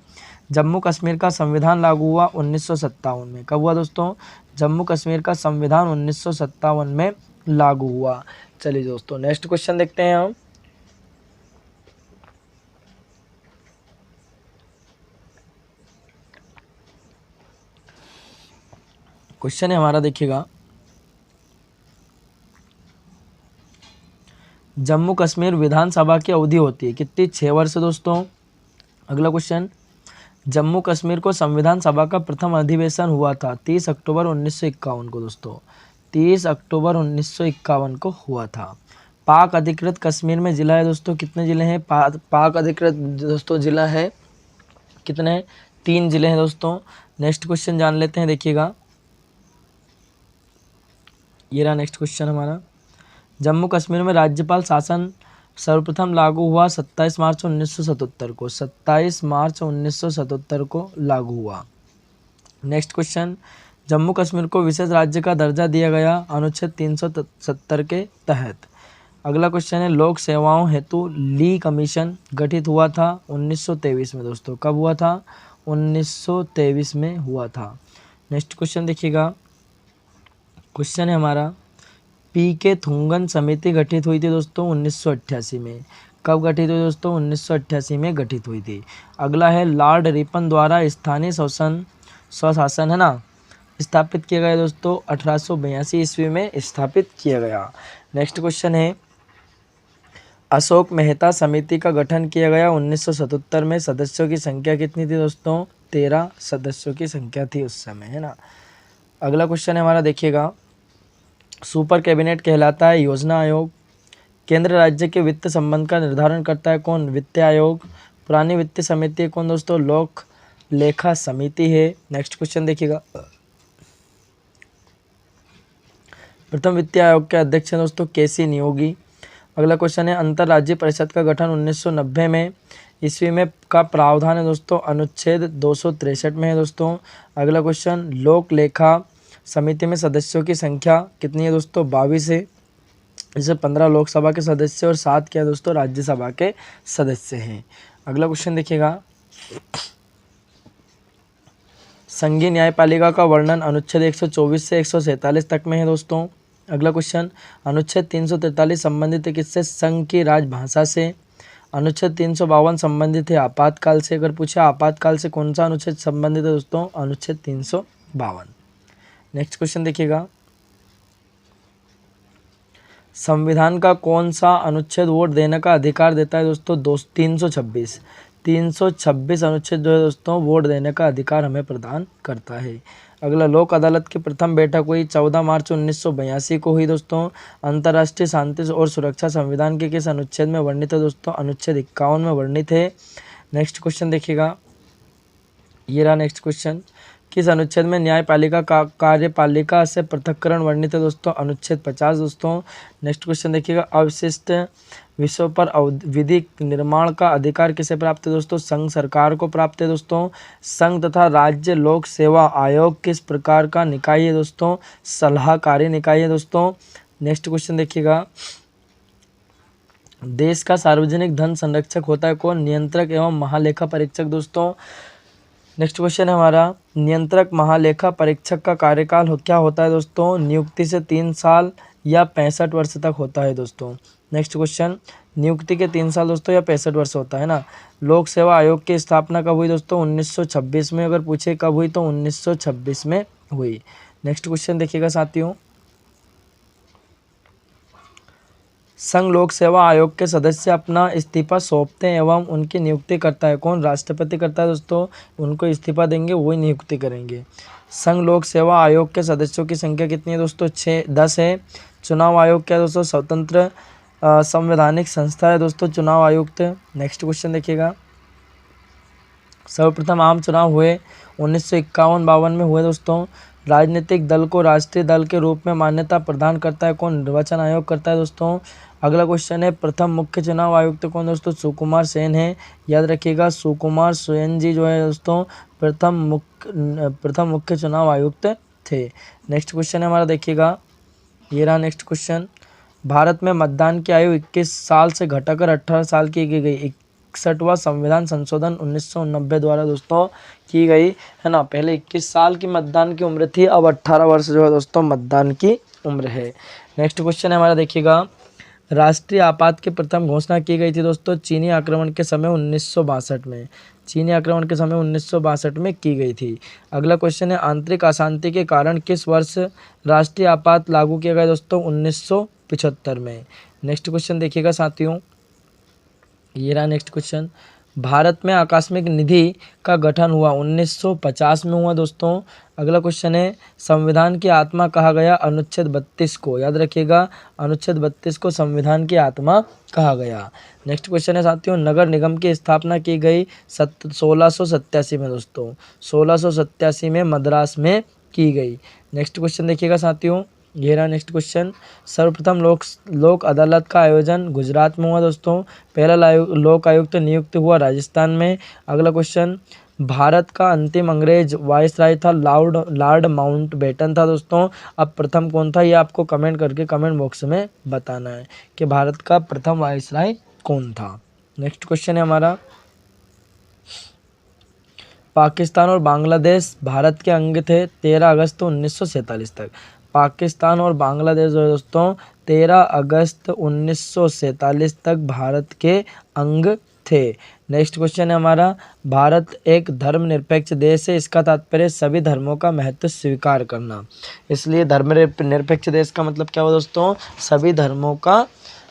[SPEAKER 1] जम्मू कश्मीर का संविधान लागू हुआ 1957 में। कब हुआ दोस्तों? जम्मू कश्मीर का संविधान 1957 में लागू हुआ। चलिए दोस्तों, नेक्स्ट क्वेश्चन देखते हैं हम। क्वेश्चन है हमारा देखिएगा, जम्मू कश्मीर विधानसभा की अवधि होती है कितनी? 6 वर्ष दोस्तों। अगला क्वेश्चन, जम्मू कश्मीर को संविधान सभा का प्रथम अधिवेशन हुआ था 30 अक्टूबर 1951 को दोस्तों। 30 अक्टूबर 1951 को हुआ था। पाक अधिकृत कश्मीर में जिला है दोस्तों, कितने जिले हैं? पाक अधिकृत दोस्तों जिला है कितने? 3 जिले हैं दोस्तों। नेक्स्ट क्वेश्चन जान लेते हैं, देखिएगा, ये रहा नेक्स्ट क्वेश्चन हमारा, जम्मू कश्मीर में राज्यपाल शासन सर्वप्रथम लागू हुआ 27 मार्च 1977 को। 27 मार्च 1977 को लागू हुआ। नेक्स्ट क्वेश्चन, जम्मू कश्मीर को विशेष राज्य का दर्जा दिया गया अनुच्छेद 370 के तहत। अगला क्वेश्चन है, लोक सेवाओं हेतु ली कमीशन गठित हुआ था 1923 में दोस्तों। कब हुआ था? 1923 में हुआ था। नेक्स्ट क्वेश्चन देखिएगा, क्वेश्चन है हमारा, पी.के. थुंगन समिति गठित हुई थी दोस्तों 1988 में। कब गठित हुई दोस्तों? 1988 में गठित हुई थी। अगला है, लॉर्ड रिपन द्वारा स्थानीय स्वशासन, है ना, स्थापित किया गया दोस्तों 1882 ईस्वी में स्थापित किया गया। नेक्स्ट क्वेश्चन है, अशोक मेहता समिति का गठन किया गया 1977 में। सदस्यों की संख्या कितनी थी दोस्तों? 13 सदस्यों की संख्या थी उस समय, है ना। अगला क्वेश्चन है हमारा देखिएगा, सुपर कैबिनेट कहलाता है योजना आयोग। केंद्र राज्य के वित्त संबंध का निर्धारण करता है कौन? वित्त आयोग। पुरानी वित्तीय समिति कौन दोस्तों? लोक लेखा समिति है। नेक्स्ट क्वेश्चन देखिएगा, प्रथम वित्तीय आयोग के अध्यक्ष हैं दोस्तों के.सी. नियोगी। अगला क्वेश्चन है, अंतर्राज्यीय परिषद का गठन 1990 में ईस्वी में का प्रावधान है दोस्तों अनुच्छेद 263 में है दोस्तों। अगला क्वेश्चन, लोक लेखा समिति में सदस्यों की संख्या कितनी है दोस्तों? 22 है, जिसे 15 लोकसभा के सदस्य और 7 क्या दोस्तों राज्यसभा के सदस्य हैं। अगला क्वेश्चन देखिएगा, संघीय न्यायपालिका का वर्णन अनुच्छेद 124 से 147 तक में है दोस्तों। अगला क्वेश्चन, अनुच्छेद 343 संबंधित है किससे? संघ की राजभाषा से। अनुच्छेद 352 संबंधित है आपातकाल से। अगर पूछा आपातकाल से कौन सा अनुच्छेद संबंधित है दोस्तों? अनुच्छेद 352। नेक्स्ट क्वेश्चन देखिएगा, संविधान का कौन सा अनुच्छेद वोट देने का अधिकार देता है दोस्तों? 326। 326 अनुच्छेद जो है दोस्तों वोट देने का अधिकार हमें प्रदान करता है। अगला, लोक अदालत की प्रथम बैठक हुई 14 मार्च 1982 को हुई दोस्तों। अंतर्राष्ट्रीय शांति और सुरक्षा संविधान के किस अनुच्छेद में वर्णित है दोस्तों? अनुच्छेद 51 में वर्णित है। नेक्स्ट क्वेश्चन देखिएगा, ये रहा नेक्स्ट क्वेश्चन। किस अनुच्छेद में न्यायपालिका का कार्यपालिका से पृथक्करण वर्णित है दोस्तों? अनुच्छेद 50 दोस्तों। नेक्स्ट क्वेश्चन देखिएगा, अवशिष्ट विषयों पर विधि निर्माण का अधिकार किसे प्राप्त है दोस्तों? संघ सरकार को प्राप्त है दोस्तों। संघ तथा राज्य लोक सेवा आयोग किस प्रकार का निकाय है दोस्तों? सलाहकारी निकाय है दोस्तों। नेक्स्ट क्वेश्चन देखिएगा, देश का सार्वजनिक धन संरक्षक होता है कौन? नियंत्रक एवं महालेखा परीक्षक दोस्तों। नेक्स्ट क्वेश्चन है हमारा, नियंत्रक महालेखा परीक्षक का कार्यकाल क्या होता है दोस्तों? नियुक्ति से 3 साल या 65 वर्ष तक होता है दोस्तों। नेक्स्ट क्वेश्चन, नियुक्ति के 3 साल दोस्तों या 65 वर्ष होता है ना। लोक सेवा आयोग की स्थापना कब हुई दोस्तों? 1926 में। अगर पूछे कब हुई तो 1926 में हुई। नेक्स्ट क्वेश्चन देखिएगा साथियों, संघ लोक सेवा आयोग के सदस्य अपना इस्तीफा सौंपते हैं एवं उनकी नियुक्ति करता है कौन? राष्ट्रपति करता है दोस्तों। उनको इस्तीफा देंगे, वही नियुक्ति करेंगे। संघ लोक सेवा आयोग के सदस्यों की संख्या कितनी है दोस्तों? 10 है। चुनाव आयोग क्या है दोस्तों? स्वतंत्र संवैधानिक संस्था है दोस्तों चुनाव आयुक्त। नेक्स्ट क्वेश्चन देखिएगा, सर्वप्रथम आम चुनाव हुए 1951-52 में हुए दोस्तों। राजनीतिक दल को राष्ट्रीय दल के रूप में मान्यता प्रदान करता है कौन? निर्वाचन आयोग करता है दोस्तों। अगला क्वेश्चन है, प्रथम मुख्य चुनाव आयुक्त कौन दोस्तों? सुकुमार सेन है। याद रखिएगा, सुकुमार सेन जी जो है दोस्तों प्रथम मुख्य चुनाव आयुक्त थे। नेक्स्ट क्वेश्चन है हमारा देखिएगा, ये रहा नेक्स्ट क्वेश्चन। भारत में मतदान की आयु 21 साल से घटाकर 18 साल की गई। 61वां संविधान संशोधन 1990 द्वारा दोस्तों की गई है ना। पहले 21 साल की मतदान की उम्र थी, अब 18 वर्ष जो है दोस्तों मतदान की उम्र है। नेक्स्ट क्वेश्चन है हमारा देखिएगा, राष्ट्रीय आपात की प्रथम घोषणा की गई थी दोस्तों चीनी आक्रमण के समय 1962 में। चीनी आक्रमण के समय 1962 में की गई थी। अगला क्वेश्चन है, आंतरिक अशांति के कारण किस वर्ष राष्ट्रीय आपात लागू किया गया दोस्तों? 1975 में। नेक्स्ट क्वेश्चन देखिएगा साथियों, ये रहा नेक्स्ट क्वेश्चन। भारत में आकस्मिक निधि का गठन हुआ 1950 में हुआ दोस्तों। अगला क्वेश्चन है, संविधान की आत्मा कहा गया अनुच्छेद 32 को। याद रखिएगा, अनुच्छेद 32 को संविधान की आत्मा कहा गया। नेक्स्ट क्वेश्चन है साथियों, नगर निगम की स्थापना की गई 1687 में दोस्तों। 1687 में मद्रास में की गई। नेक्स्ट क्वेश्चन देखिएगा साथियों, ये रहा नेक्स्ट क्वेश्चन। सर्वप्रथम लोक अदालत का आयोजन गुजरात में हुआ दोस्तों। पहला लोक आयुक्त नियुक्त हुआ राजस्थान में। अगला क्वेश्चन, भारत का अंतिम अंग्रेज वायसराय था लॉर्ड माउंटबेटन था दोस्तों। अब प्रथम कौन था, ये आपको कमेंट करके कमेंट बॉक्स में बताना है कि भारत का प्रथम वायसराय कौन था। नेक्स्ट क्वेश्चन है हमारा, पाकिस्तान और बांग्लादेश भारत के अंग थे 13 अगस्त 1947 तक। पाकिस्तान और बांग्लादेश जो है दोस्तों 13 अगस्त 1947 तक भारत के अंग थे। नेक्स्ट क्वेश्चन है हमारा, भारत एक धर्मनिरपेक्ष देश है, इसका तात्पर्य सभी धर्मों का महत्व स्वीकार करना। इसलिए धर्मनिरपेक्ष देश का मतलब क्या हुआ दोस्तों? सभी धर्मों का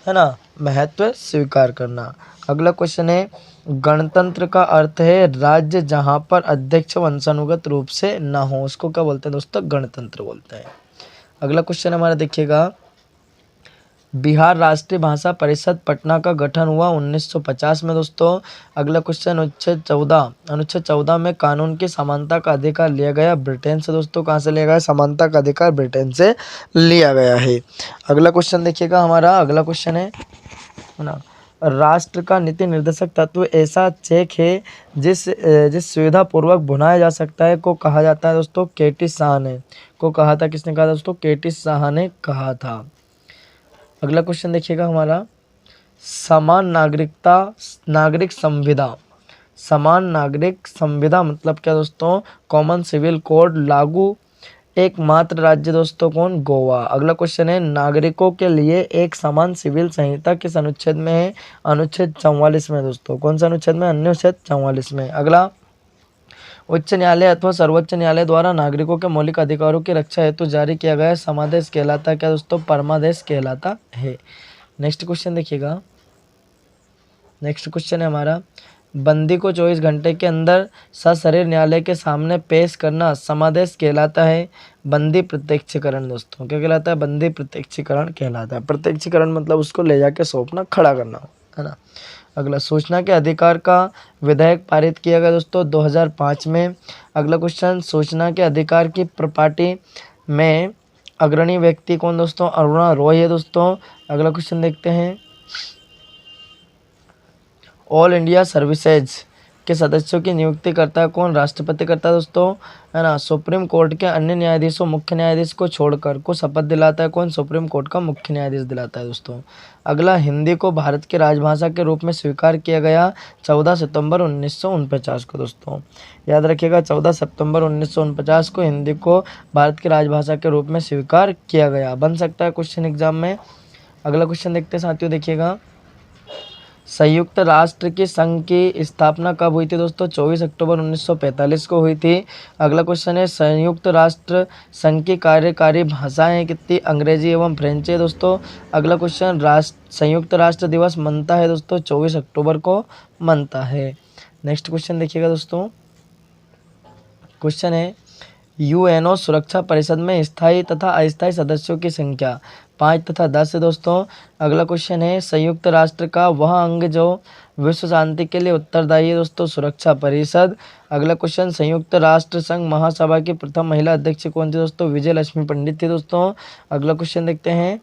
[SPEAKER 1] है ना महत्व स्वीकार करना। अगला क्वेश्चन है, गणतंत्र का अर्थ है राज्य जहां पर अध्यक्ष वंशानुगत रूप से न हो, उसको क्या बोलते हैं दोस्तों? गणतंत्र बोलते हैं। अगला क्वेश्चन हमारा देखिएगा, बिहार राष्ट्रीय भाषा परिषद पटना का गठन हुआ 1950 में दोस्तों। अगला क्वेश्चन, अनुच्छेद 14 में कानून की समानता का अधिकार लिया गया ब्रिटेन से दोस्तों। कहाँ से लिया गया? समानता का अधिकार ब्रिटेन से लिया गया है। अगला क्वेश्चन देखिएगा हमारा, अगला क्वेश्चन है ना, राष्ट्र का नीति निर्देशक तत्व ऐसा चेक है जिस सुविधा पूर्वक भुनाया जा सकता है को कहा जाता है दोस्तों? केटी शाह ने को कहा था। किसने कहा था दोस्तों? केटी शाह ने कहा था। अगला क्वेश्चन देखिएगा हमारा, समान नागरिक संविदा। समान नागरिक संविदा मतलब क्या दोस्तों? कॉमन सिविल कोड लागू एकमात्र राज्य दोस्तों कौन? गोवा। अगला क्वेश्चन है, नागरिकों के लिए एक समान सिविल संहिता किस अनुच्छेद में है? अनुच्छेद 44 में दोस्तों। कौन सा अनुच्छेद में? अनुच्छेद 44 में। अगला, उच्च न्यायालय अथवा सर्वोच्च न्यायालय द्वारा नागरिकों के मौलिक अधिकारों की रक्षा हेतु जारी किया गया समादेश कहलाता है क्या दोस्तों? परमादेश कहलाता है। नेक्स्ट क्वेश्चन देखिएगा। नेक्स्ट क्वेश्चन है हमारा, बंदी को 24 घंटे के अंदर सशरीर न्यायालय के सामने पेश करना समादेश कहलाता है बंदी प्रत्यक्षीकरण। दोस्तों क्या कहलाता है? बंदी प्रत्यक्षीकरण कहलाता है। प्रत्यक्षीकरण मतलब उसको ले जाके सौंपना, खड़ा करना, है ना। अगला, सूचना के अधिकार का विधेयक पारित किया गया दोस्तों 2005 में। अगला क्वेश्चन, सूचना के अधिकार की प्रपार्टी में अग्रणी व्यक्ति कौन दोस्तों? अरुणा रॉय है दोस्तों। अगला क्वेश्चन देखते हैं, ऑल इंडिया सर्विसेज के सदस्यों की नियुक्ति करता है कौन? राष्ट्रपति करता है दोस्तों, है ना। सुप्रीम कोर्ट के अन्य न्यायाधीशों, मुख्य न्यायाधीश को छोड़कर को शपथ दिलाता है कौन? सुप्रीम कोर्ट का मुख्य न्यायाधीश दिलाता है दोस्तों। अगला, हिंदी को भारत की राजभाषा के रूप में स्वीकार किया गया 14 सितंबर 1949 को। दोस्तों याद रखिएगा, 14 सितंबर 1949 को हिंदी को भारत की राजभाषा के रूप में स्वीकार किया गया। बन सकता है क्वेश्चन एग्जाम में। अगला क्वेश्चन देखते हैं साथियों, देखिएगा, संयुक्त राष्ट्र की संघ की स्थापना कब हुई थी दोस्तों? 24 अक्टूबर 1945 को हुई थी। अगला क्वेश्चन है, संयुक्त राष्ट्र संघ की कार्यकारी भाषाएं कितनी? अंग्रेजी एवं फ्रेंच है दोस्तों। अगला क्वेश्चन, संयुक्त राष्ट्र दिवस मनता है दोस्तों 24 अक्टूबर को मनता है। नेक्स्ट क्वेश्चन देखिएगा दोस्तों। क्वेश्चन है, यूएनओ सुरक्षा परिषद में स्थायी तथा अस्थायी सदस्यों की संख्या 5 तथा 10 है दोस्तों। अगला क्वेश्चन है, संयुक्त राष्ट्र का वह अंग जो विश्व शांति के लिए उत्तरदायी है दोस्तों? सुरक्षा परिषद। अगला क्वेश्चन, संयुक्त राष्ट्र संघ महासभा की प्रथम महिला अध्यक्ष कौन थी दोस्तों? विजय लक्ष्मी पंडित थी दोस्तों। अगला क्वेश्चन देखते हैं,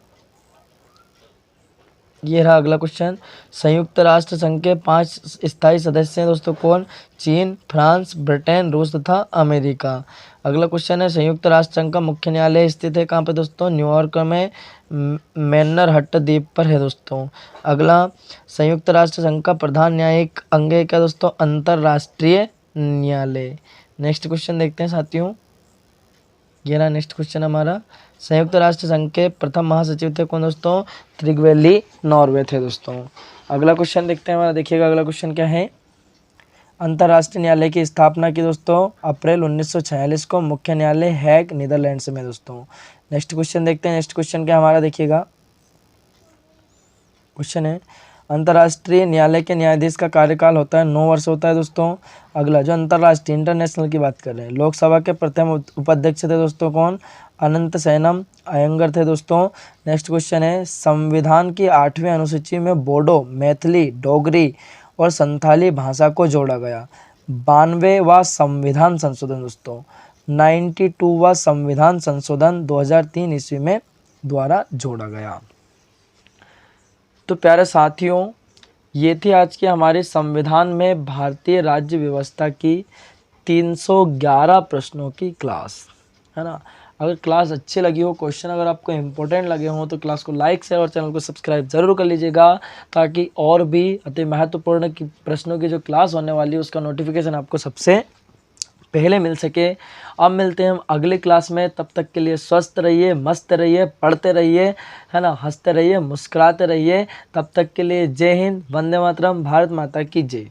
[SPEAKER 1] ये रहा अगला क्वेश्चन, संयुक्त राष्ट्र संघ के 5 स्थायी सदस्य हैं दोस्तों कौन? चीन, फ्रांस, ब्रिटेन, रूस तथा अमेरिका। अगला क्वेश्चन है, संयुक्त राष्ट्र संघ का मुख्य न्यायालय स्थित है कहाँ पे दोस्तों? न्यूयॉर्क में मैनर हट्ट द्वीप पर है दोस्तों। अगला, संयुक्त राष्ट्र संघ का प्रधान न्यायिक अंग है क्या दोस्तों? अंतर्राष्ट्रीय न्यायालय। नेक्स्ट क्वेश्चन देखते हैं साथियों, ये रहा नेक्स्ट क्वेश्चन हमारा, संयुक्त राष्ट्र संघ के प्रथम महासचिव थे कौन दोस्तों? त्रिगवेली नॉर्वे थे दोस्तों। अगला क्वेश्चन देखते हैं हमारा, देखिएगा अगला क्वेश्चन क्या है, अंतर्राष्ट्रीय न्यायालय की स्थापना की दोस्तों अप्रैल 1946 को, मुख्य न्यायालय हैग नीदरलैंड्स में दोस्तों। नेक्स्ट क्वेश्चन देखते हैं। नेक्स्ट क्वेश्चन क्या हमारा, देखिएगा, क्वेश्चन है, अंतर्राष्ट्रीय न्यायालय के न्यायाधीश का कार्यकाल होता है 9 वर्ष होता है दोस्तों। अगला, जो अंतर्राष्ट्रीय इंटरनेशनल की बात कर रहे हैं, लोकसभा के प्रथम उपाध्यक्ष थे दोस्तों कौन? अनंत सैनम अयंगर थे दोस्तों। नेक्स्ट क्वेश्चन है, संविधान की 8वीं अनुसूची में बोडो, मैथिली, डोगरी और संथाली भाषा को जोड़ा गया। 92वां संविधान संशोधन दोस्तों, 92वां संविधान संशोधन 2003 ईस्वी में द्वारा जोड़ा गया। तो प्यारे साथियों, ये थी आज के हमारे संविधान में भारतीय राज्य व्यवस्था की 311 प्रश्नों की क्लास, है ना। अगर क्लास अच्छी लगी हो, क्वेश्चन अगर आपको इम्पोर्टेंट लगे हों, तो क्लास को लाइक शेयर और चैनल को सब्सक्राइब जरूर कर लीजिएगा, ताकि और भी अति महत्वपूर्ण प्रश्नों की जो क्लास होने वाली है उसका नोटिफिकेशन आपको सबसे पहले मिल सके। अब मिलते हैं हम अगली क्लास में, तब तक के लिए स्वस्थ रहिए, मस्त रहिए, पढ़ते रहिए, है ना, हंसते रहिए, मुस्कुराते रहिए। तब तक के लिए जय हिंद, वंदे मातरम, भारत माता की जय।